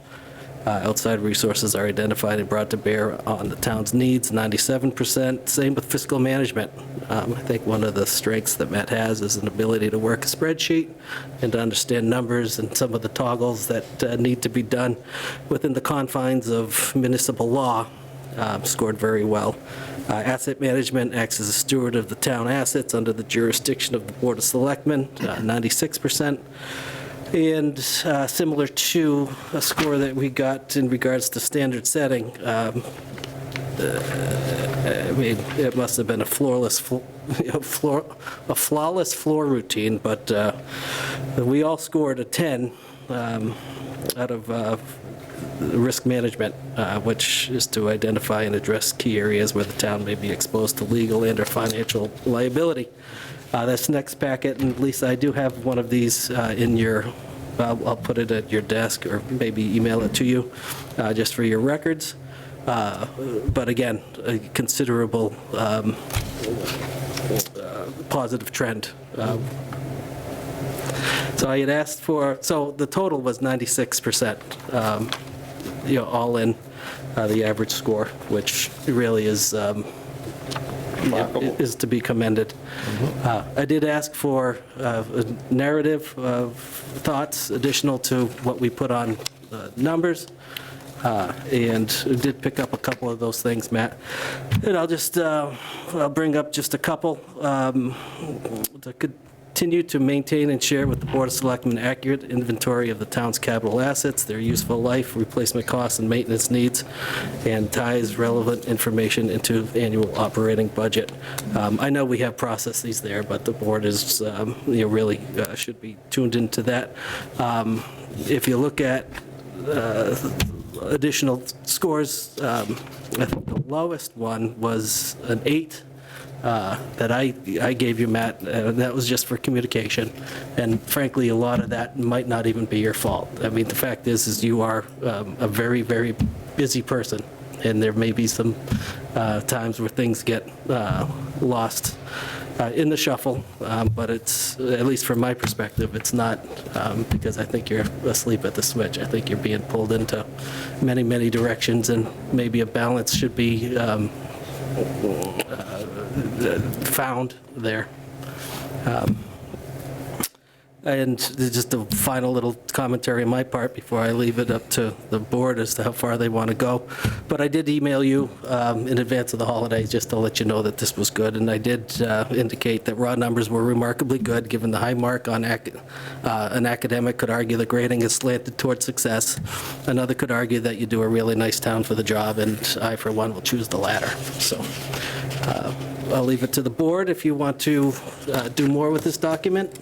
Outside resources are identified and brought to bear on the town's needs, 97%. Same with fiscal management. I think one of the strengths that Matt has is an ability to work a spreadsheet and to understand numbers and some of the toggles that need to be done within the confines of municipal law. Scored very well. Asset management acts as a steward of the town assets under the jurisdiction of the Board of Selectmen, 96%. And similar to a score that we got in regards to standard setting, I mean, it must have been a flawless floor routine, but we all scored a 10 out of risk management, which is to identify and address key areas where the town may be exposed to legal and/or financial liability. This next packet, and Lisa, I do have one of these in your, I'll put it at your desk or maybe email it to you, just for your records. But again, a considerable positive trend. So I had asked for, so the total was 96%, all in the average score, which really is to be commended. I did ask for a narrative of thoughts additional to what we put on numbers, and did pick up a couple of those things, Matt. And I'll bring up just a couple. To continue to maintain and share with the Board of Selectmen accurate inventory of the town's capital assets, their useful life, replacement costs, and maintenance needs, and ties relevant information into annual operating budget. I know we have processes there, but the board is, really should be tuned into that. If you look at additional scores, I think the lowest one was an 8. That I gave you, Matt, that was just for communication. And frankly, a lot of that might not even be your fault. I mean, the fact is you are a very, very busy person, and there may be some times where things get lost in the shuffle, but it's, at least from my perspective, it's not because I think you're asleep at the switch. I think you're being pulled into many, many directions, and maybe a balance should be found there. And just a final little commentary on my part before I leave it up to the board as to how far they want to go. But I did email you in advance of the holidays just to let you know that this was good. And I did indicate that raw numbers were remarkably good, given the high mark on an academic could argue the grading is slanted towards success. Another could argue that you do a really nice town for the job, and I, for one, will choose the latter. So I'll leave it to the board if you want to do more with this document.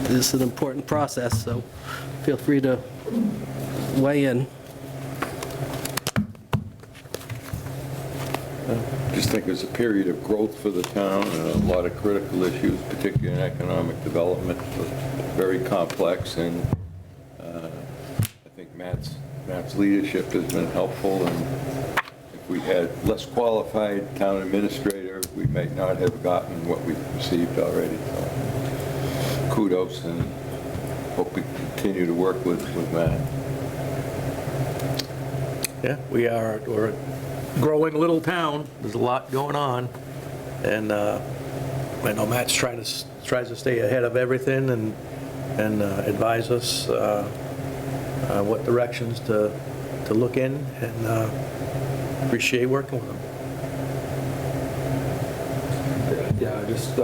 This is an important process, so feel free to weigh in. I just think it's a period of growth for the town and a lot of critical issues, particularly in economic development, very complex, and I think Matt's leadership has been helpful, and if we had less qualified town administrator, we might not have gotten what we've received already. So kudos, and hope we continue to work with Matt. Yeah, we're a growing little town. There's a lot going on, and I know Matt's tries to stay ahead of everything and advise us what directions to look in, and appreciate working with him. Yeah, I just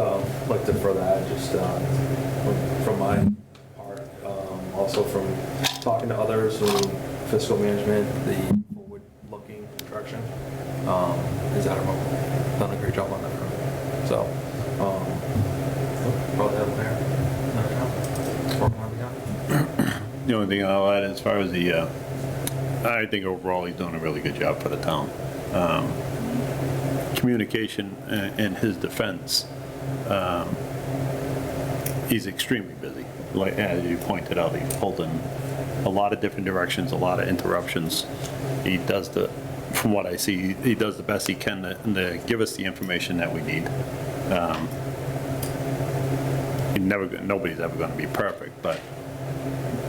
like to further add, just from my part, also from talking to others who fiscal management, the forward-looking direction is admirable. Done a great job on that front. So, probably have there. Working on the The only thing I'll add as far as I think overall he's doing a really good job for the town. Communication in his defense, he's extremely busy. Like, as you pointed out, he's pulled in a lot of different directions, a lot of interruptions. He does from what I see, he does the best he can to give us the information that we need. Nobody's ever going to be perfect, but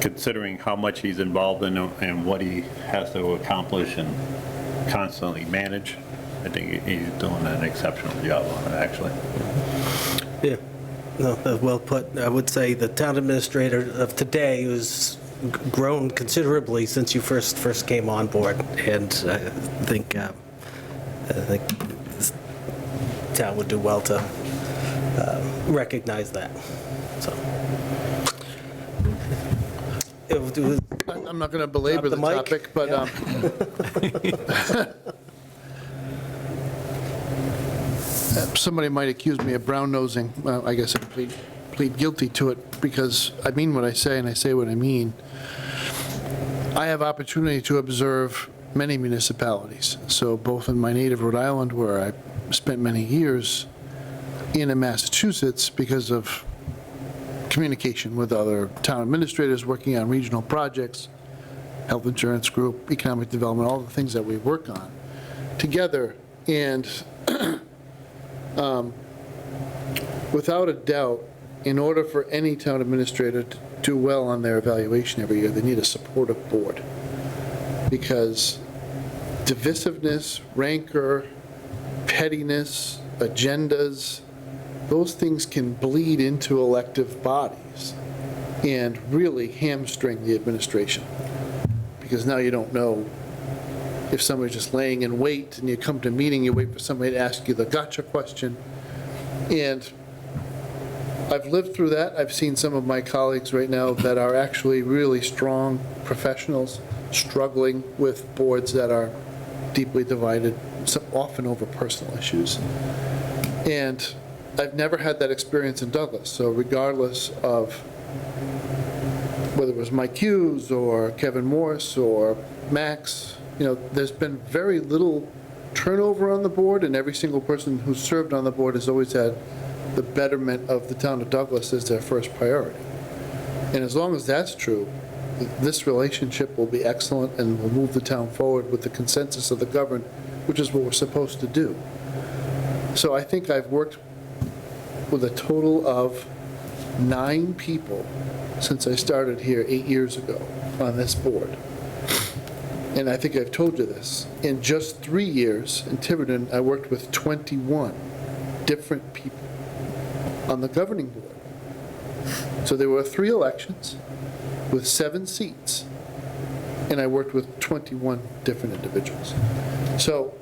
considering how much he's involved in and what he has to accomplish and constantly manage, I think he's doing an exceptional job on it, actually. Yeah, no, well put. I would say the town administrator of today has grown considerably since you first came on board, and I think this town would do well to recognize that, so. I'm not going to belabor the Drop the topic, mic. but somebody might accuse me of brown-nosing. I guess I plead guilty to it because I mean what I say and I say what I mean. I have opportunity to observe many municipalities. So both in my native Rhode Island, where I spent many years, and in Massachusetts because of communication with other town administrators working on regional projects, health insurance group, economic development, all the things that we work on together. And without a doubt, in order for any town administrator to do well on their evaluation every year, they need a supportive board. Because divisiveness, rancor, pettiness, agendas, those things can bleed into elective bodies and really hamstring the administration. Because now you don't know if somebody's just laying in wait and you come to a meeting, you wait for somebody to ask you the gotcha question. And I've lived through that. I've seen some of my colleagues right now that are actually really strong professionals struggling with boards that are deeply divided, often over personal issues. And I've never had that experience in Douglas, so regardless of whether it was Mike Hughes or Kevin Morse or Max, there's been very little turnover on the board, and every single person who's served on the board has always had the betterment of the town of Douglas as their first priority. And as long as that's true, this relationship will be excellent and will move the town forward with the consensus of the governed, which is what we're supposed to do. So I think I've worked with a total of 9 people since I started here 8 years ago on this board. And I think I've told you this. In just 3 years in Tiverton, I worked with 21 different people on the governing board. So there were 3 elections with 7 seats, and I worked with 21 different individuals. So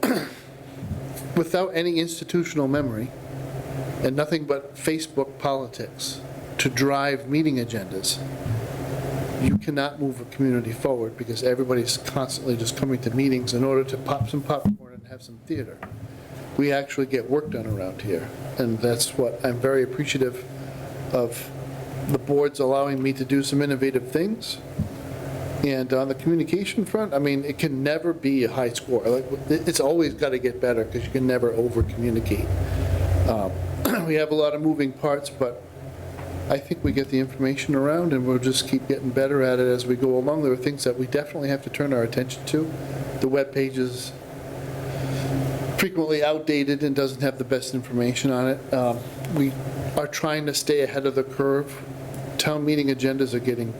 without any institutional memory and nothing but Facebook politics to drive meeting agendas, you cannot move a community forward because everybody's constantly just coming to meetings in order to pop some popcorn and have some theater. We actually get work done around here, and that's what I'm very appreciative of the boards allowing me to do some innovative things. And on the communication front, I mean, it can never be a high score. Like, it's always got to get better because you can never over-communicate. We have a lot of moving parts, but I think we get the information around and we'll just keep getting better at it as we go along. There are things that we definitely have to turn our attention to. The web page is frequently outdated and doesn't have the best information on it. We are trying to stay ahead of the curve. Town meeting agendas are getting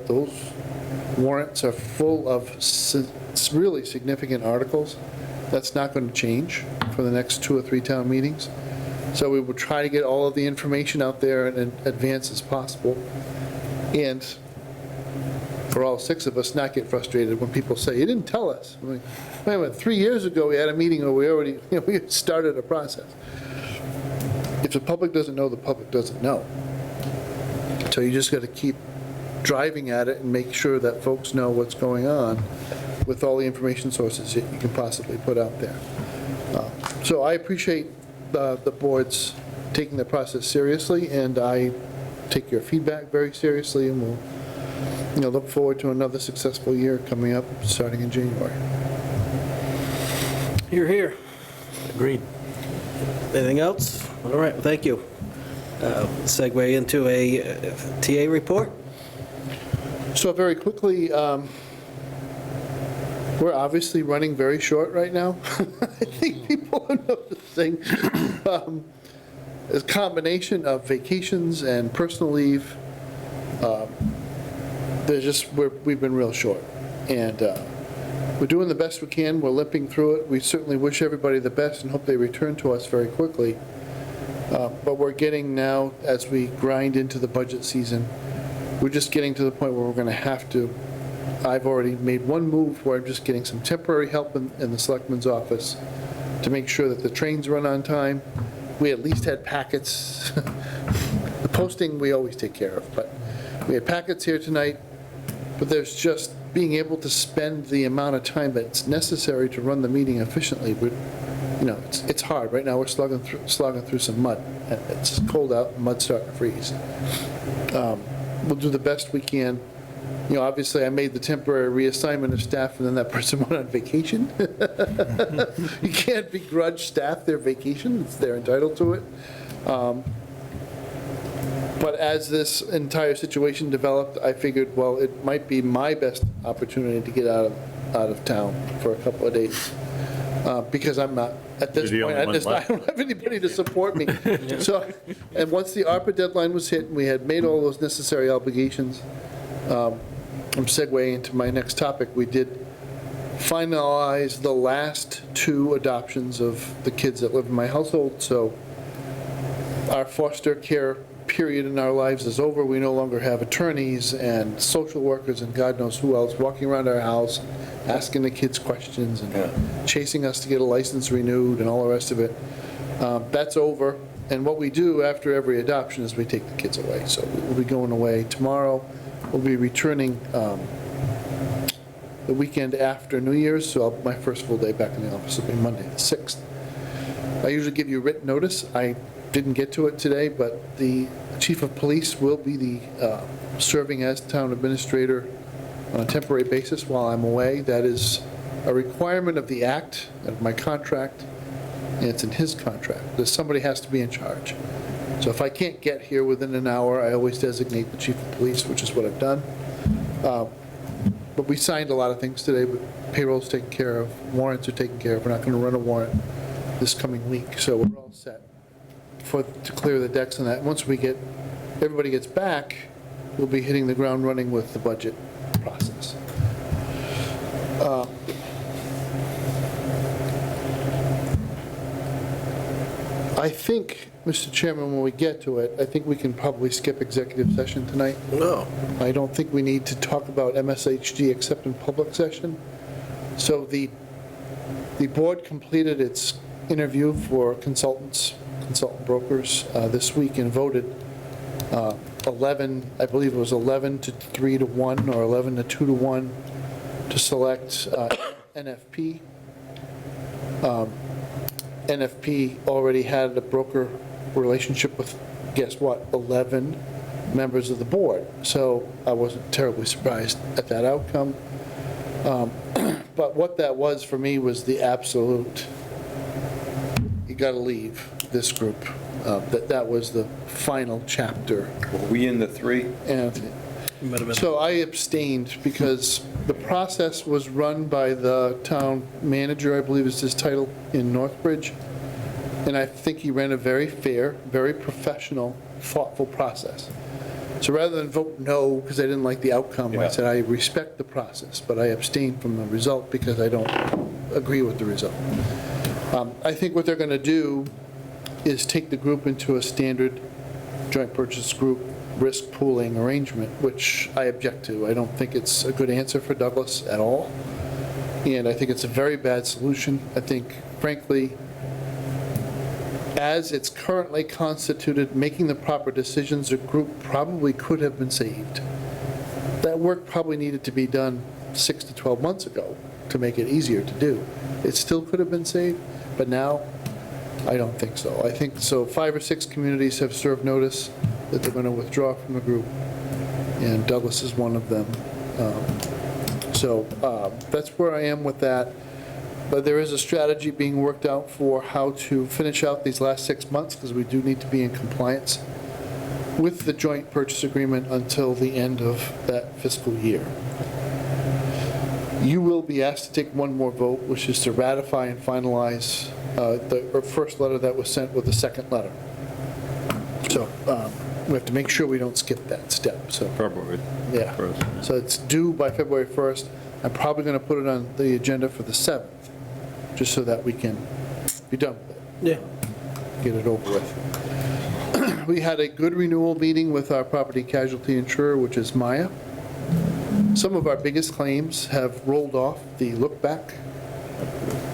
those warrants are full of really significant articles. That's not going to change for the next 2 or 3 town meetings. So we will try to get all of the information out there in advance as possible. And for all 6 of us, not get frustrated when people say, you didn't tell us. I'm like, wait a minute, 3 years ago we had a meeting where we already, we started a process. If the public doesn't know, the public doesn't know. So you just got to keep driving at it and make sure that folks know what's going on with all the information sources that you can possibly put out there. So I appreciate the boards taking the process seriously, and I take your feedback very seriously, and we'll look forward to another successful year coming up starting in January. You're here. Agreed. Anything else? All right, well, thank you. Segue into a TA report. So very quickly, we're obviously running very short right now. I think people are noticing a combination of vacations and personal leave, we've been real short. And we're doing the best we can, we're limping through it. We certainly wish everybody the best and hope they return to us very quickly. But we're getting now, as we grind into the budget season, we're just getting to the point where we're going to have to, I've already made one move where I'm just getting some temporary help in the selectman's office to make sure that the trains run on time. We at least had packets. The posting we always take care of, but we had packets here tonight. But there's just being able to spend the amount of time that's necessary to run the meeting efficiently. It's hard. Right now, we're slogging through some mud. It's cold out, and mud's starting to freeze. We'll do the best we can. Obviously, I made the temporary reassignment of staff, and then that person went on vacation. You can't begrudge staff their vacation. They're entitled to it. But as this entire situation developed, I figured, well, it might be my best opportunity to get out of town for a couple of days. Because I'm not, at this You're the point, only one I don't have anybody to support me. So, and once the ARPA deadline was hit, and we had made all those necessary obligations, I'm segueing into my next topic. We did finalize the last 2 adoptions of the kids that live in my household. So our foster care period in our lives is over. We no longer have attorneys and social workers and God knows who else walking around our house, asking the kids questions and chasing us to get a license renewed and all the rest of it. That's over. And what we do after every adoption is we take the kids away. So we'll be going away tomorrow. We'll be returning the weekend after New Year's, so my first full day back in the office will be Monday the 6th. I usually give you written notice. I didn't get to it today, but the chief of police will be the serving as town administrator on a temporary basis while I'm away. That is a requirement of the act, of my contract, and it's in his contract. That somebody has to be in charge. So if I can't get here within an hour, I always designate the chief of police, which is what I've done. But we signed a lot of things today, but payroll's taken care of, warrants are taken care of. We're not going to run a warrant this coming week, so we're all set to clear the decks on that. Once everybody gets back, we'll be hitting the ground running with the budget process. I think, Mr. Chairman, when we get to it, I think we can probably skip executive session tonight. No. I don't think we need to talk about MSHD except in public session. So the board completed its interview for consultant brokers this week and voted 11, I believe it was 11 to 3 to 1 or 11 to 2 to 1 to select NFP. NFP already had a broker relationship with, guess what, 11 members of the board. So I wasn't terribly surprised at that outcome. But what that was for me was the absolute, you got to leave this group. That was the final chapter. Were we in the 3? And so I abstained because the process was run by the town manager, I believe is his title, in Northbridge. And I think he ran a very fair, very professional, thoughtful process. So rather than vote no because I didn't like the outcome, I said I respect the process, but I abstained from the result because I don't agree with the result. I think what they're going to do is take the group into a standard joint purchase group risk pooling arrangement, which I object to. I don't think it's a good answer for Douglas at all. And I think it's a very bad solution. I think, frankly, as it's currently constituted, making the proper decisions, a group probably could have been saved. That work probably needed to be done 6 to 12 months ago to make it easier to do. It still could have been saved, but now I don't think so. I think so 5 or 6 communities have served notice that they're going to withdraw from the group, and Douglas is one of them. So that's where I am with that. But there is a strategy being worked out for how to finish out these last 6 months, because we do need to be in compliance with the joint purchase agreement until the end of that fiscal year. You will be asked to take one more vote, which is to ratify and finalize the first letter that was sent with the second letter. So we have to make sure we don't skip that step, so. February Yeah, 1st. so it's due by February 1st. I'm probably going to put it on the agenda for the 7th, just so that we can be done with it. Yeah. Get it over with. We had a good renewal meeting with our property casualty insurer, which is Maya. Some of our biggest claims have rolled off the look back,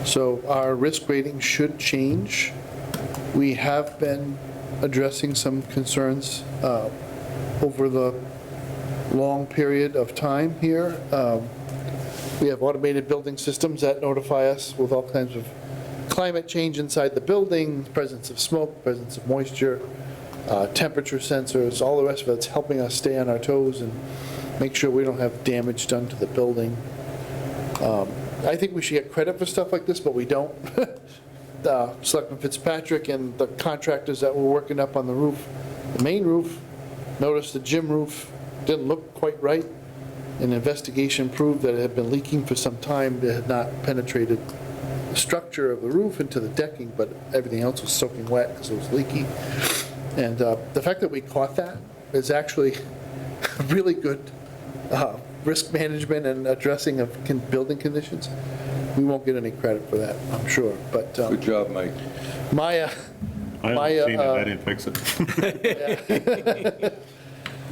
so our risk rating should change. We have been addressing some concerns over the long period of time here. We have automated building systems that notify us with all kinds of climate change inside the building, presence of smoke, presence of moisture, temperature sensors, all the rest of it's helping us stay on our toes and make sure we don't have damage done to the building. I think we should get credit for stuff like this, but we don't. Selectman Fitzpatrick and the contractors that were working up on the roof, the main roof, noticed the gym roof didn't look quite right. An investigation proved that it had been leaking for some time. It had not penetrated the structure of the roof into the decking, but everything else was soaking wet because it was leaky. And the fact that we caught that is actually really good risk management and addressing of building conditions. We won't get any credit for that, I'm sure, but. Good job, Mike. Maya. I haven't seen it, I didn't fix it.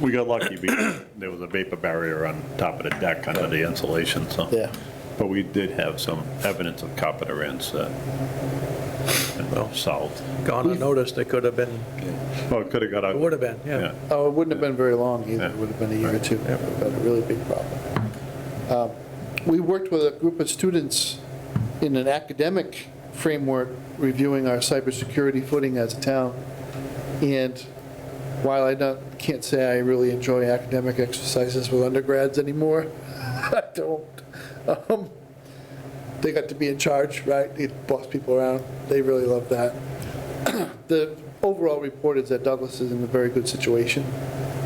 We got lucky because there was a vapor barrier on top of the deck under the insulation, so. Yeah. But we did have some evidence of carpenter ends that solved. Gone unnoticed, it could have been, Well, it could have got out. it would have been, yeah. Oh, it wouldn't have been very long either. Yeah. It would have been a year or two. We've got a really big problem. We worked with a group of students in an academic framework reviewing our cybersecurity footing as a town. And while I can't say I really enjoy academic exercises with undergrads anymore, I don't. They got to be in charge, right? They boss people around. They really love that. The overall report is that Douglas is in a very good situation.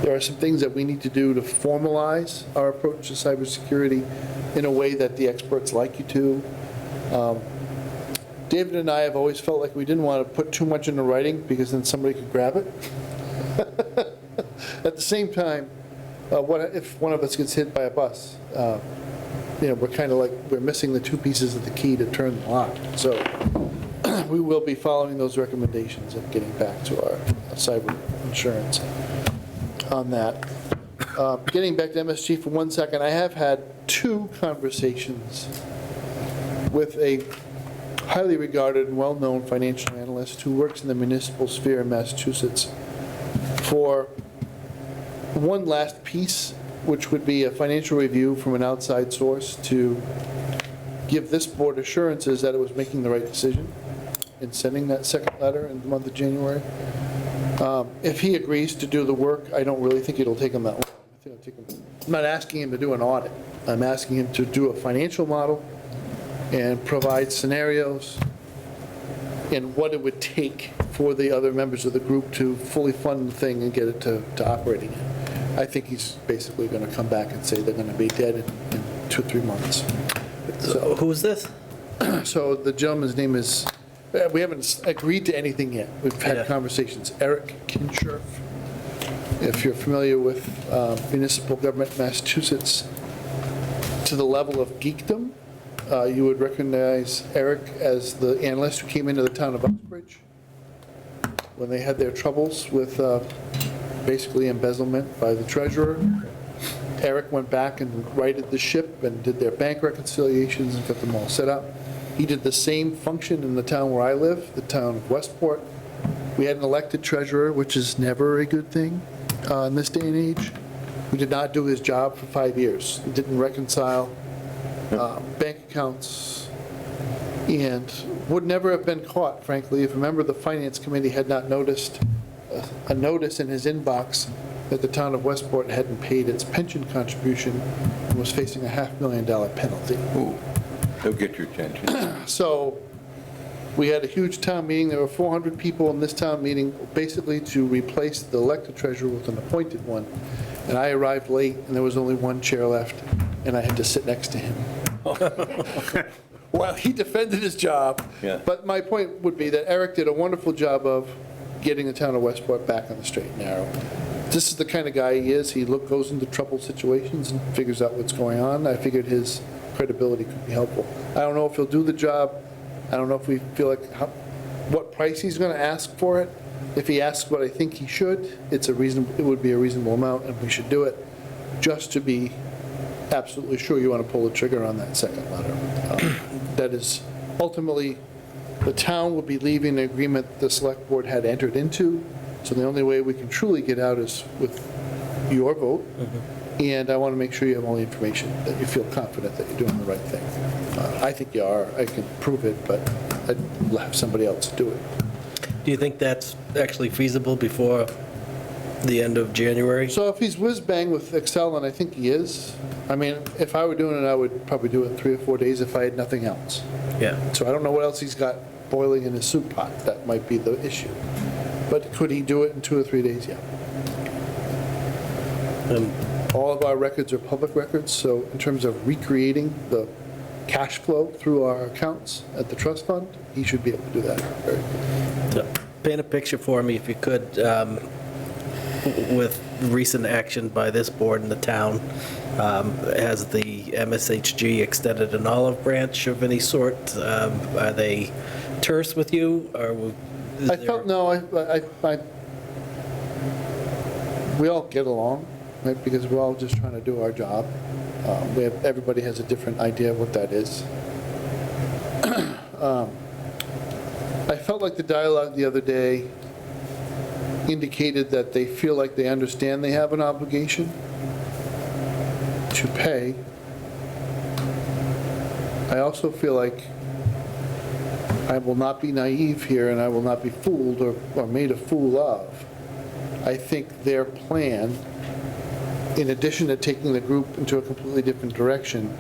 There are some things that we need to do to formalize our approach to cybersecurity in a way that the experts like you to. David and I have always felt like we didn't want to put too much into writing because then somebody could grab it. At the same time, what if one of us gets hit by a bus? We're kind of like, we're missing the two pieces of the key to turn the lock. So we will be following those recommendations and getting back to our cyber insurance on that. Getting back to MSG for 1 second, I have had 2 conversations with a highly regarded and well-known financial analyst who works in the municipal sphere in Massachusetts for one last piece, which would be a financial review from an outside source to give this board assurances that it was making the right decision in sending that second letter in the month of January. If he agrees to do the work, I don't really think it'll take him that long. I think it'll take him, I'm not asking him to do an audit. I'm asking him to do a financial model and provide scenarios and what it would take for the other members of the group to fully fund the thing and get it to operating it. I think he's basically going to come back and say they're going to be dead in 2 or 3 months. So who's this? So the gentleman's name is, we haven't agreed to anything yet. We've had conversations. Eric Kinshirf. If you're familiar with municipal government in Massachusetts, to the level of geekdom, you would recognize Eric as the analyst who came into the town of Uxbridge when they had their troubles with basically embezzlement by the treasurer. Eric went back and righted the ship and did their bank reconciliations and got them all set up. He did the same function in the town where I live, the town of Westport. We had an elected treasurer, which is never a good thing in this day and age, who did not do his job for 5 years. He didn't reconcile bank accounts and would never have been caught, frankly, if a member of the finance committee had not noticed a notice in his inbox that the town of Westport hadn't paid its pension contribution and was facing a $500,000 penalty. Ooh, they'll get your attention. So we had a huge town meeting. There were 400 people in this town meeting, basically to replace the elected treasurer with an appointed one. And I arrived late, and there was only one chair left, and I had to sit next to him. Well, he defended his job. Yeah. But my point would be that Eric did a wonderful job of getting the town of Westport back on the straight and narrow. this is the kind of guy he is. He goes into troubled situations and figures out what's going on. I figured his credibility could be helpful. I don't know if he'll do the job. I don't know if we feel like what price he's going to ask for it. If he asks what I think he should, it would be a reasonable amount, and we should do it just to be absolutely sure you want to pull the trigger on that second letter. That is ultimately, the town will be leaving the agreement the select board had entered into, so the only way we can truly get out is with your vote. And I want to make sure you have all the information, that you feel confident that you're doing the right thing. I think you are. I can prove it, but I'd have somebody else do it. Do you think that's actually feasible before the end of January? So if he's whiz-bang with Excel, and I think he is, I mean, if I were doing it, I would probably do it in 3 or 4 days if I had nothing else. Yeah. So I don't know what else he's got boiling in his soup pot. That might be the issue. But could he do it in 2 or 3 days? Yeah. All of our records are public records, so in terms of recreating the cash flow through our accounts at the trust fund, he should be able to do that. Very good. So, paint a picture for me, if you could, with recent action by this board in the town. Has the MSHG extended an olive branch of any sort? Are they terse with you, or is there- we all get along, right, because we're all just trying to do our job. Everybody has a different idea of what that is. I felt like the dialogue the other day indicated that they feel like they understand they have an obligation to pay. I also feel like I will not be naive here, and I will not be fooled or made a fool of. I think their plan, in addition to taking the group into a completely different direction,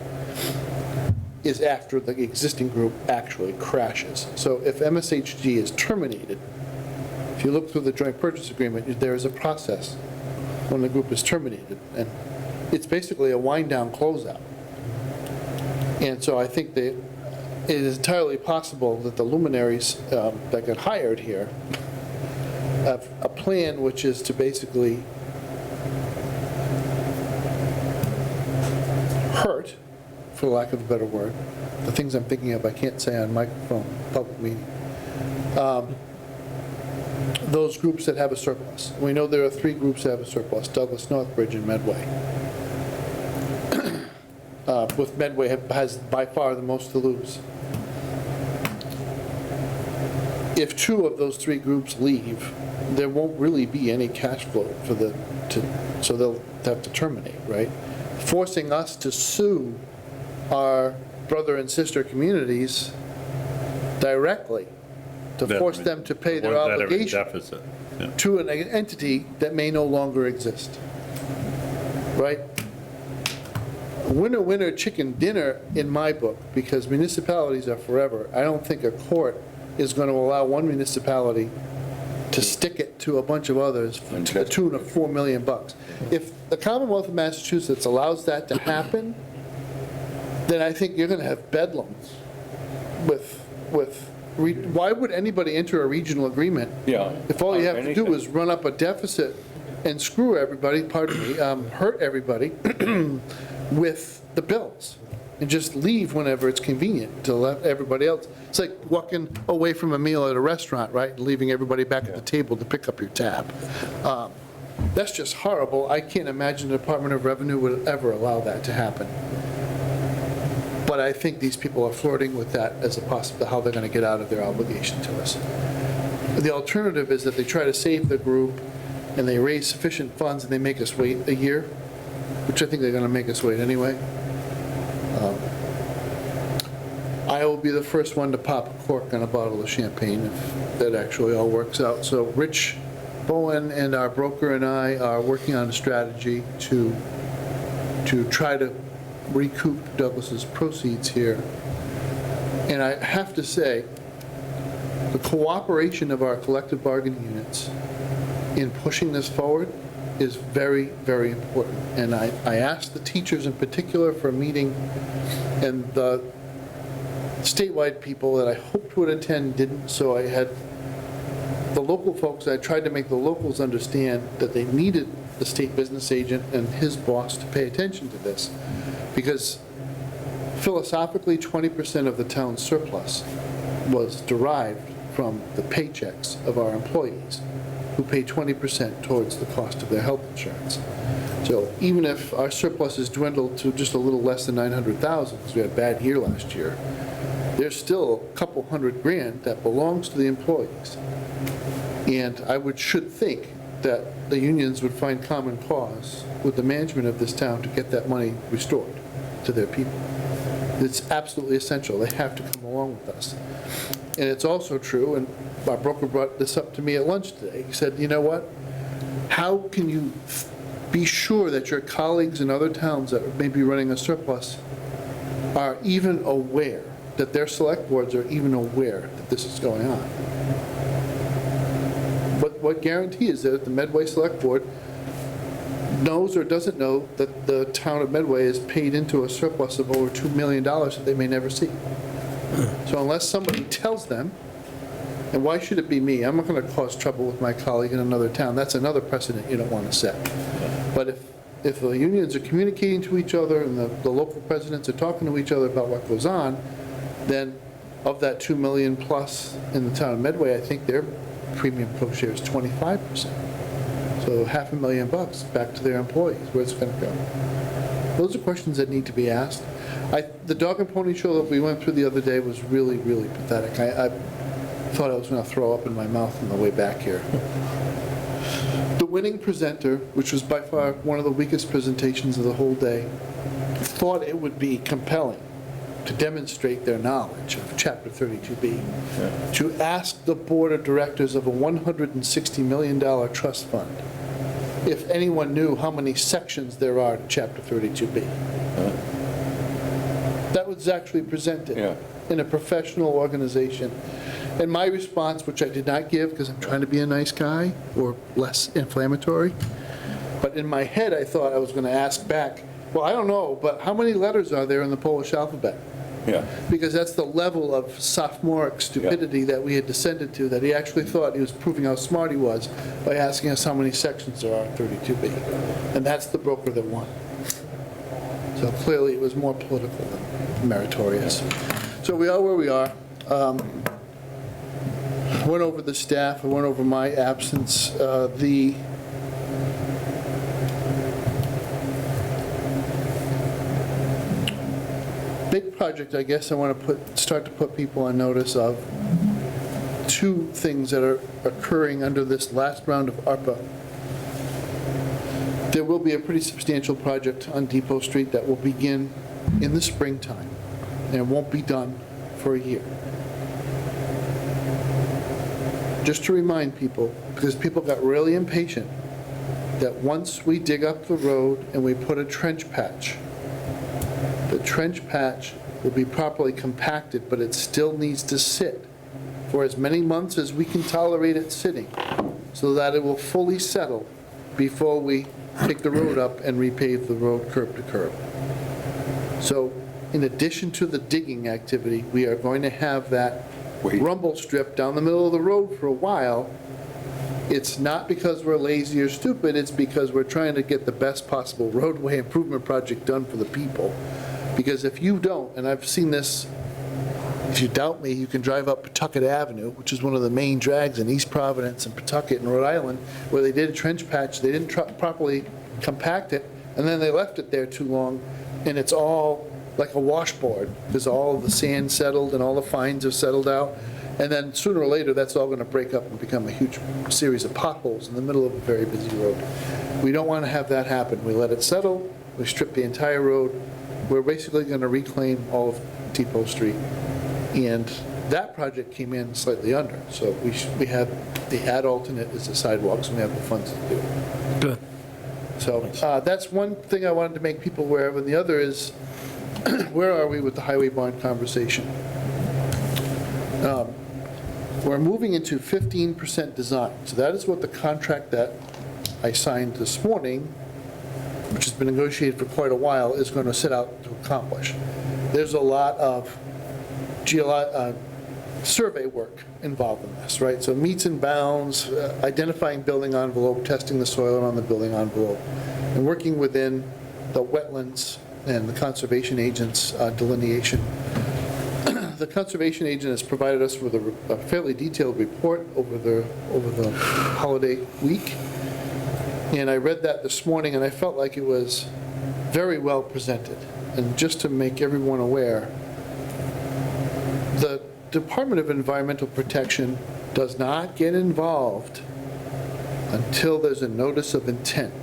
is after the existing group actually crashes. So if MSHG is terminated, if you look through the joint purchase agreement, there is a process when the group is terminated, and it's basically a wind-down closeout. And so I think that it is entirely possible that the luminaries that got hired here have a plan which is to basically hurt, for lack of a better word, the things I'm thinking of I can't say on microphone, public meeting, those groups that have a surplus. We know there are 3 groups that have a surplus: Douglas, Northbridge, and Medway. With Medway has by far the most to lose. If 2 of those 3 groups leave, there won't really be any cash flow for so they'll have to terminate, right? Forcing us to sue our brother and sister communities directly to force them to pay their obligation to an entity that may no longer exist, right? Winner, winner, chicken dinner in my book, because municipalities are forever. I don't think a court is going to allow one municipality to stick it to a bunch of others to the tune of $4 million. If the Commonwealth of Massachusetts allows that to happen, then I think you're going to have bedlams why would anybody enter a regional agreement if all you have to do is run up a deficit and screw everybody, hurt everybody with the bills, and just leave whenever it's convenient to let everybody else? It's like walking away from a meal at a restaurant, right, and leaving everybody back at the table to pick up your tab. That's just horrible. I can't imagine the Department of Revenue would ever allow that to happen. But I think these people are flirting with that as a possible, how they're going to get out of their obligation to us. The alternative is that they try to save the group, and they raise sufficient funds, and they make us wait a year, which I think they're going to make us wait anyway. I will be the first one to pop a cork on a bottle of champagne if that actually all works out. So Rich Bowen and our broker and I are working on a strategy to try to recoup Douglas's proceeds here. And I have to say, the cooperation of our collective bargaining units in pushing this forward is very, very important. And I asked the teachers in particular for a meeting, and the statewide people that I hoped would attend didn't, so I had the local folks, I tried to make the locals understand that they needed the state business agent and his boss to pay attention to this, because philosophically, 20% of the town's surplus was derived from the paychecks of our employees, who pay 20% towards the cost of their health insurance. So even if our surplus has dwindled to just a little less than 900,000, because we had a bad year last year, there's still a couple $100,000 that belongs to the employees. And I should think that the unions would find common cause with the management of this town to get that money restored to their people. It's absolutely essential. They have to come along with us. And it's also true, and our broker brought this up to me at lunch today. He said, you know what? How can you be sure that your colleagues in other towns that may be running a surplus are even aware, that their select boards are even aware that this is going on? But what guarantee is that the Medway Select Board knows or doesn't know that the town of Medway is paid into a surplus of over $2 million that they may never see? So unless somebody tells them, and why should it be me? I'm not going to cause trouble with my colleague in another town. That's another precedent you don't want to set. But if the unions are communicating to each other and the local presidents are talking to each other about what goes on, then of that $2 million plus in the town of Medway, I think their premium co-share is 25%. So $500,000 back to their employees. Where's it going to go? Those are questions that need to be asked. The dog and pony show that we went through the other day was really, really pathetic. I thought I was going to throw up in my mouth on the way back here. The winning presenter, which was by far one of the weakest presentations of the whole day, thought it would be compelling to demonstrate their knowledge of Chapter 32B, to ask the board of directors of a $160 million trust fund if anyone knew how many sections there are to Chapter 32B. That was actually presented in a professional organization. And my response, which I did not give because I'm trying to be a nice guy or less inflammatory, but in my head I thought I was going to ask back, well, I don't know, but how many letters are there in the Polish alphabet? Yeah. Because that's the level of sophomoric stupidity that we had descended to, that he actually thought he was proving how smart he was by asking us how many sections there are in 32B. And that's the broker that won. So clearly it was more political than meritorious. So we are where we are. Went over the staff, I went over my absence. The big project, I guess I want to start to put people on notice of two things that are occurring under this last round of ARPA. There will be a pretty substantial project on Depot Street that will begin in the springtime, and it won't be done for a year. Just to remind people, because people got really impatient, that once we dig up the road and we put a trench patch, the trench patch will be properly compacted, but it still needs to sit for as many months as we can tolerate it sitting, so that it will fully settle before we take the road up and repave the road curb to curb. So in addition to the digging activity, we are going to have that rumble strip down the middle of the road for a while. It's not because we're lazy or stupid, it's because we're trying to get the best possible roadway improvement project done for the people. Because if you don't, and I've seen this, if you doubt me, you can drive up Pawtucket Avenue, which is one of the main drags in East Providence and Pawtucket and Rhode Island, where they did a trench patch, they didn't properly compact it, and then they left it there too long, and it's all like a washboard, because all of the sand settled and all the fines have settled out, and then sooner or later, that's all going to break up and become a huge series of potholes in the middle of a very busy road. We don't want to have that happen. We let it settle, we strip the entire road, we're basically going to reclaim all of Depot Street. And that project came in slightly under, so we have the ad alternate is the sidewalks, and we have the funds to do it. Good. So that's one thing I wanted to make people aware of, and the other is, where are we with the highway bond conversation? We're moving into 15% design, so that is what the contract that I signed this morning, which has been negotiated for quite a while, is going to set out to accomplish. There's a lot of survey work involved in this, right? So meets and bounds, identifying building envelope, testing the soil on the building envelope, and working within the wetlands and the conservation agent's delineation. The conservation agent has provided us with a fairly detailed report over the holiday week. And I read that this morning, and I felt like it was very well presented. And just to make everyone aware, the Department of Environmental Protection does not get involved until there's a notice of intent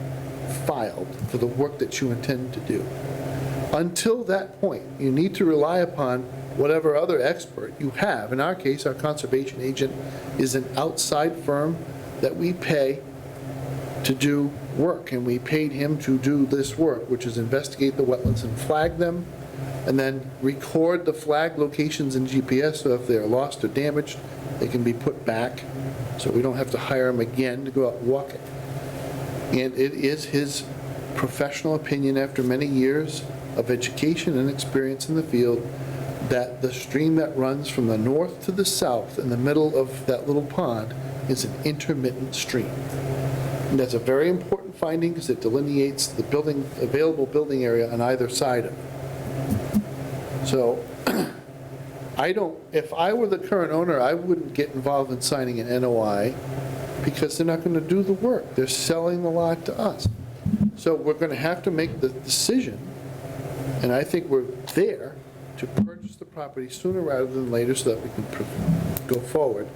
filed for the work that you intend to do. Until that point, you need to rely upon whatever other expert you have. In our case, our conservation agent is an outside firm that we pay to do work, and we paid him to do this work, which is investigate the wetlands and flag them, and then record the flag locations in GPS, so if they're lost or damaged, they can be put back, so we don't have to hire him again to go out and walk it. And it is his professional opinion, after many years of education and experience in the field, that the stream that runs from the north to the south in the middle of that little pond is an intermittent stream. And that's a very important finding because it delineates the available building area on either side of it. So if I were the current owner, I wouldn't get involved in signing an NOI because they're not going to do the work. They're selling the lot to us. So we're going to have to make the decision, and I think we're there to purchase the property sooner rather than later so that we can go forward.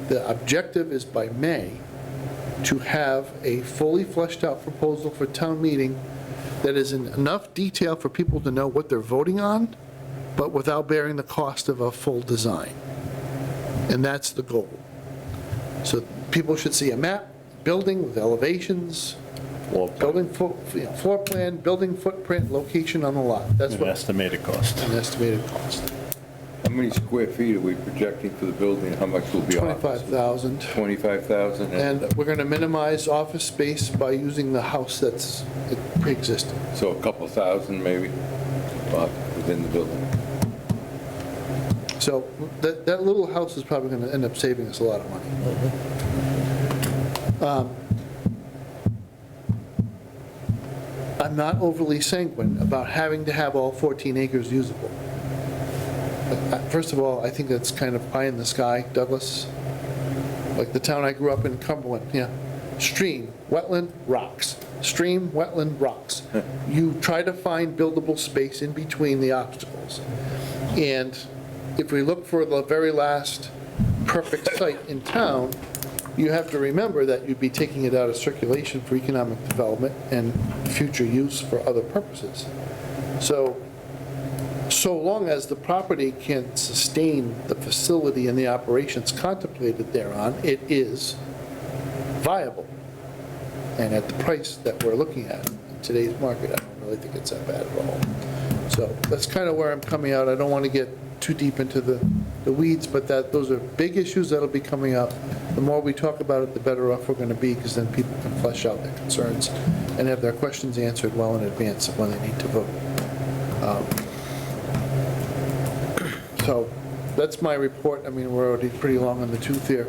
The objective is by May to have a fully fleshed out proposal for town meeting that is in enough detail for people to know what they're voting on, but without bearing the cost of a full design. And that's the goal. So people should see a map, building with elevations, building floor plan, building footprint, location on the lot. That's An what estimated cost. an estimated cost. How many square feet are we projecting for the building? How much will be office? 25,000. 25,000? And we're going to minimize office space by using the house that's pre-existing. So a couple thousand maybe within the building? So that little house is probably going to end up saving us a lot of money. I'm not overly sanguine about having to have all 14 acres usable. First of all, I think that's kind of pie in the sky, Douglas. Like the town I grew up in, Cumberland, yeah. Stream, wetland, rocks. Stream, wetland, rocks. You try to find buildable space in between the obstacles. And if we look for the very last perfect site in town, you have to remember that you'd be taking it out of circulation for economic development and future use for other purposes. So long as the property can sustain the facility and the operations contemplated thereon, it is viable. And at the price that we're looking at in today's market, I don't really think it's that bad at all. So that's kind of where I'm coming out. I don't want to get too deep into the weeds, but those are big issues that'll be coming up. The more we talk about it, the better off we're going to be, because then people can flesh out their concerns and have their questions answered well in advance of when they need to vote. So that's my report. I mean, we're already pretty long on the tooth here.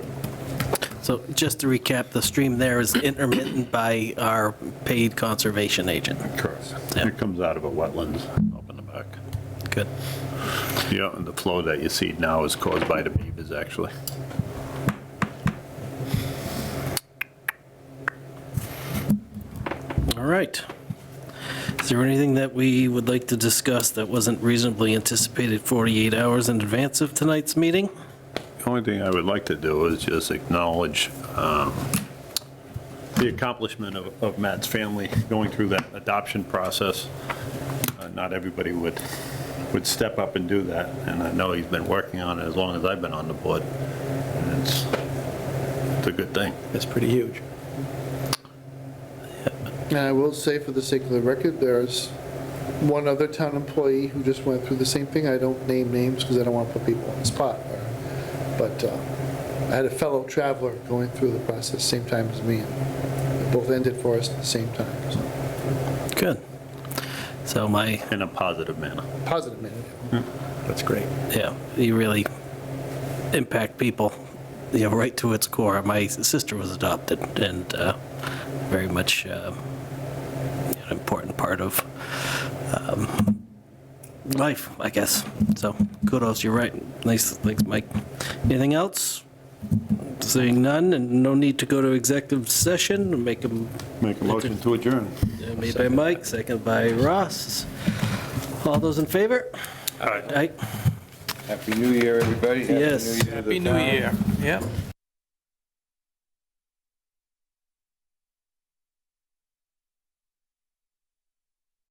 So just to recap, the stream there is intermittent by our paid conservation agent. Correct. Yeah. It comes out of a wetlands up in the back. Good. Yeah, and the flow that you see now is caused by the beavers, actually. All right. Is there anything that we would like to discuss that wasn't reasonably anticipated 48 hours in advance of tonight's meeting? The only thing I would like to do is just acknowledge the accomplishment of Matt's family going through that adoption process. Not everybody would step up and do that, and I know he's been working on it as long as I've been on the board, and it's a good thing. It's pretty huge. And I will say, for the sake of the record, there's one other town employee who just went through the same thing. I don't name names because I don't want to put people on the spot. But I had a fellow traveler going through the process same time as me. They both ended for us at the same time. So. Good. So in a positive manner. Positive manner. That's great. Yeah, you really, impact people, right to its core. My sister was adopted, and very much an important part of life, I guess. So kudos, you're right. Nice, thanks, Mike. Anything else? Seeing none, and no need to go to executive session. Make a motion to adjourn. made by Mike, second by Ross. All those in favor? Happy New Year, everybody. Yes. Happy New Year to the Happy New town. Year. Yep.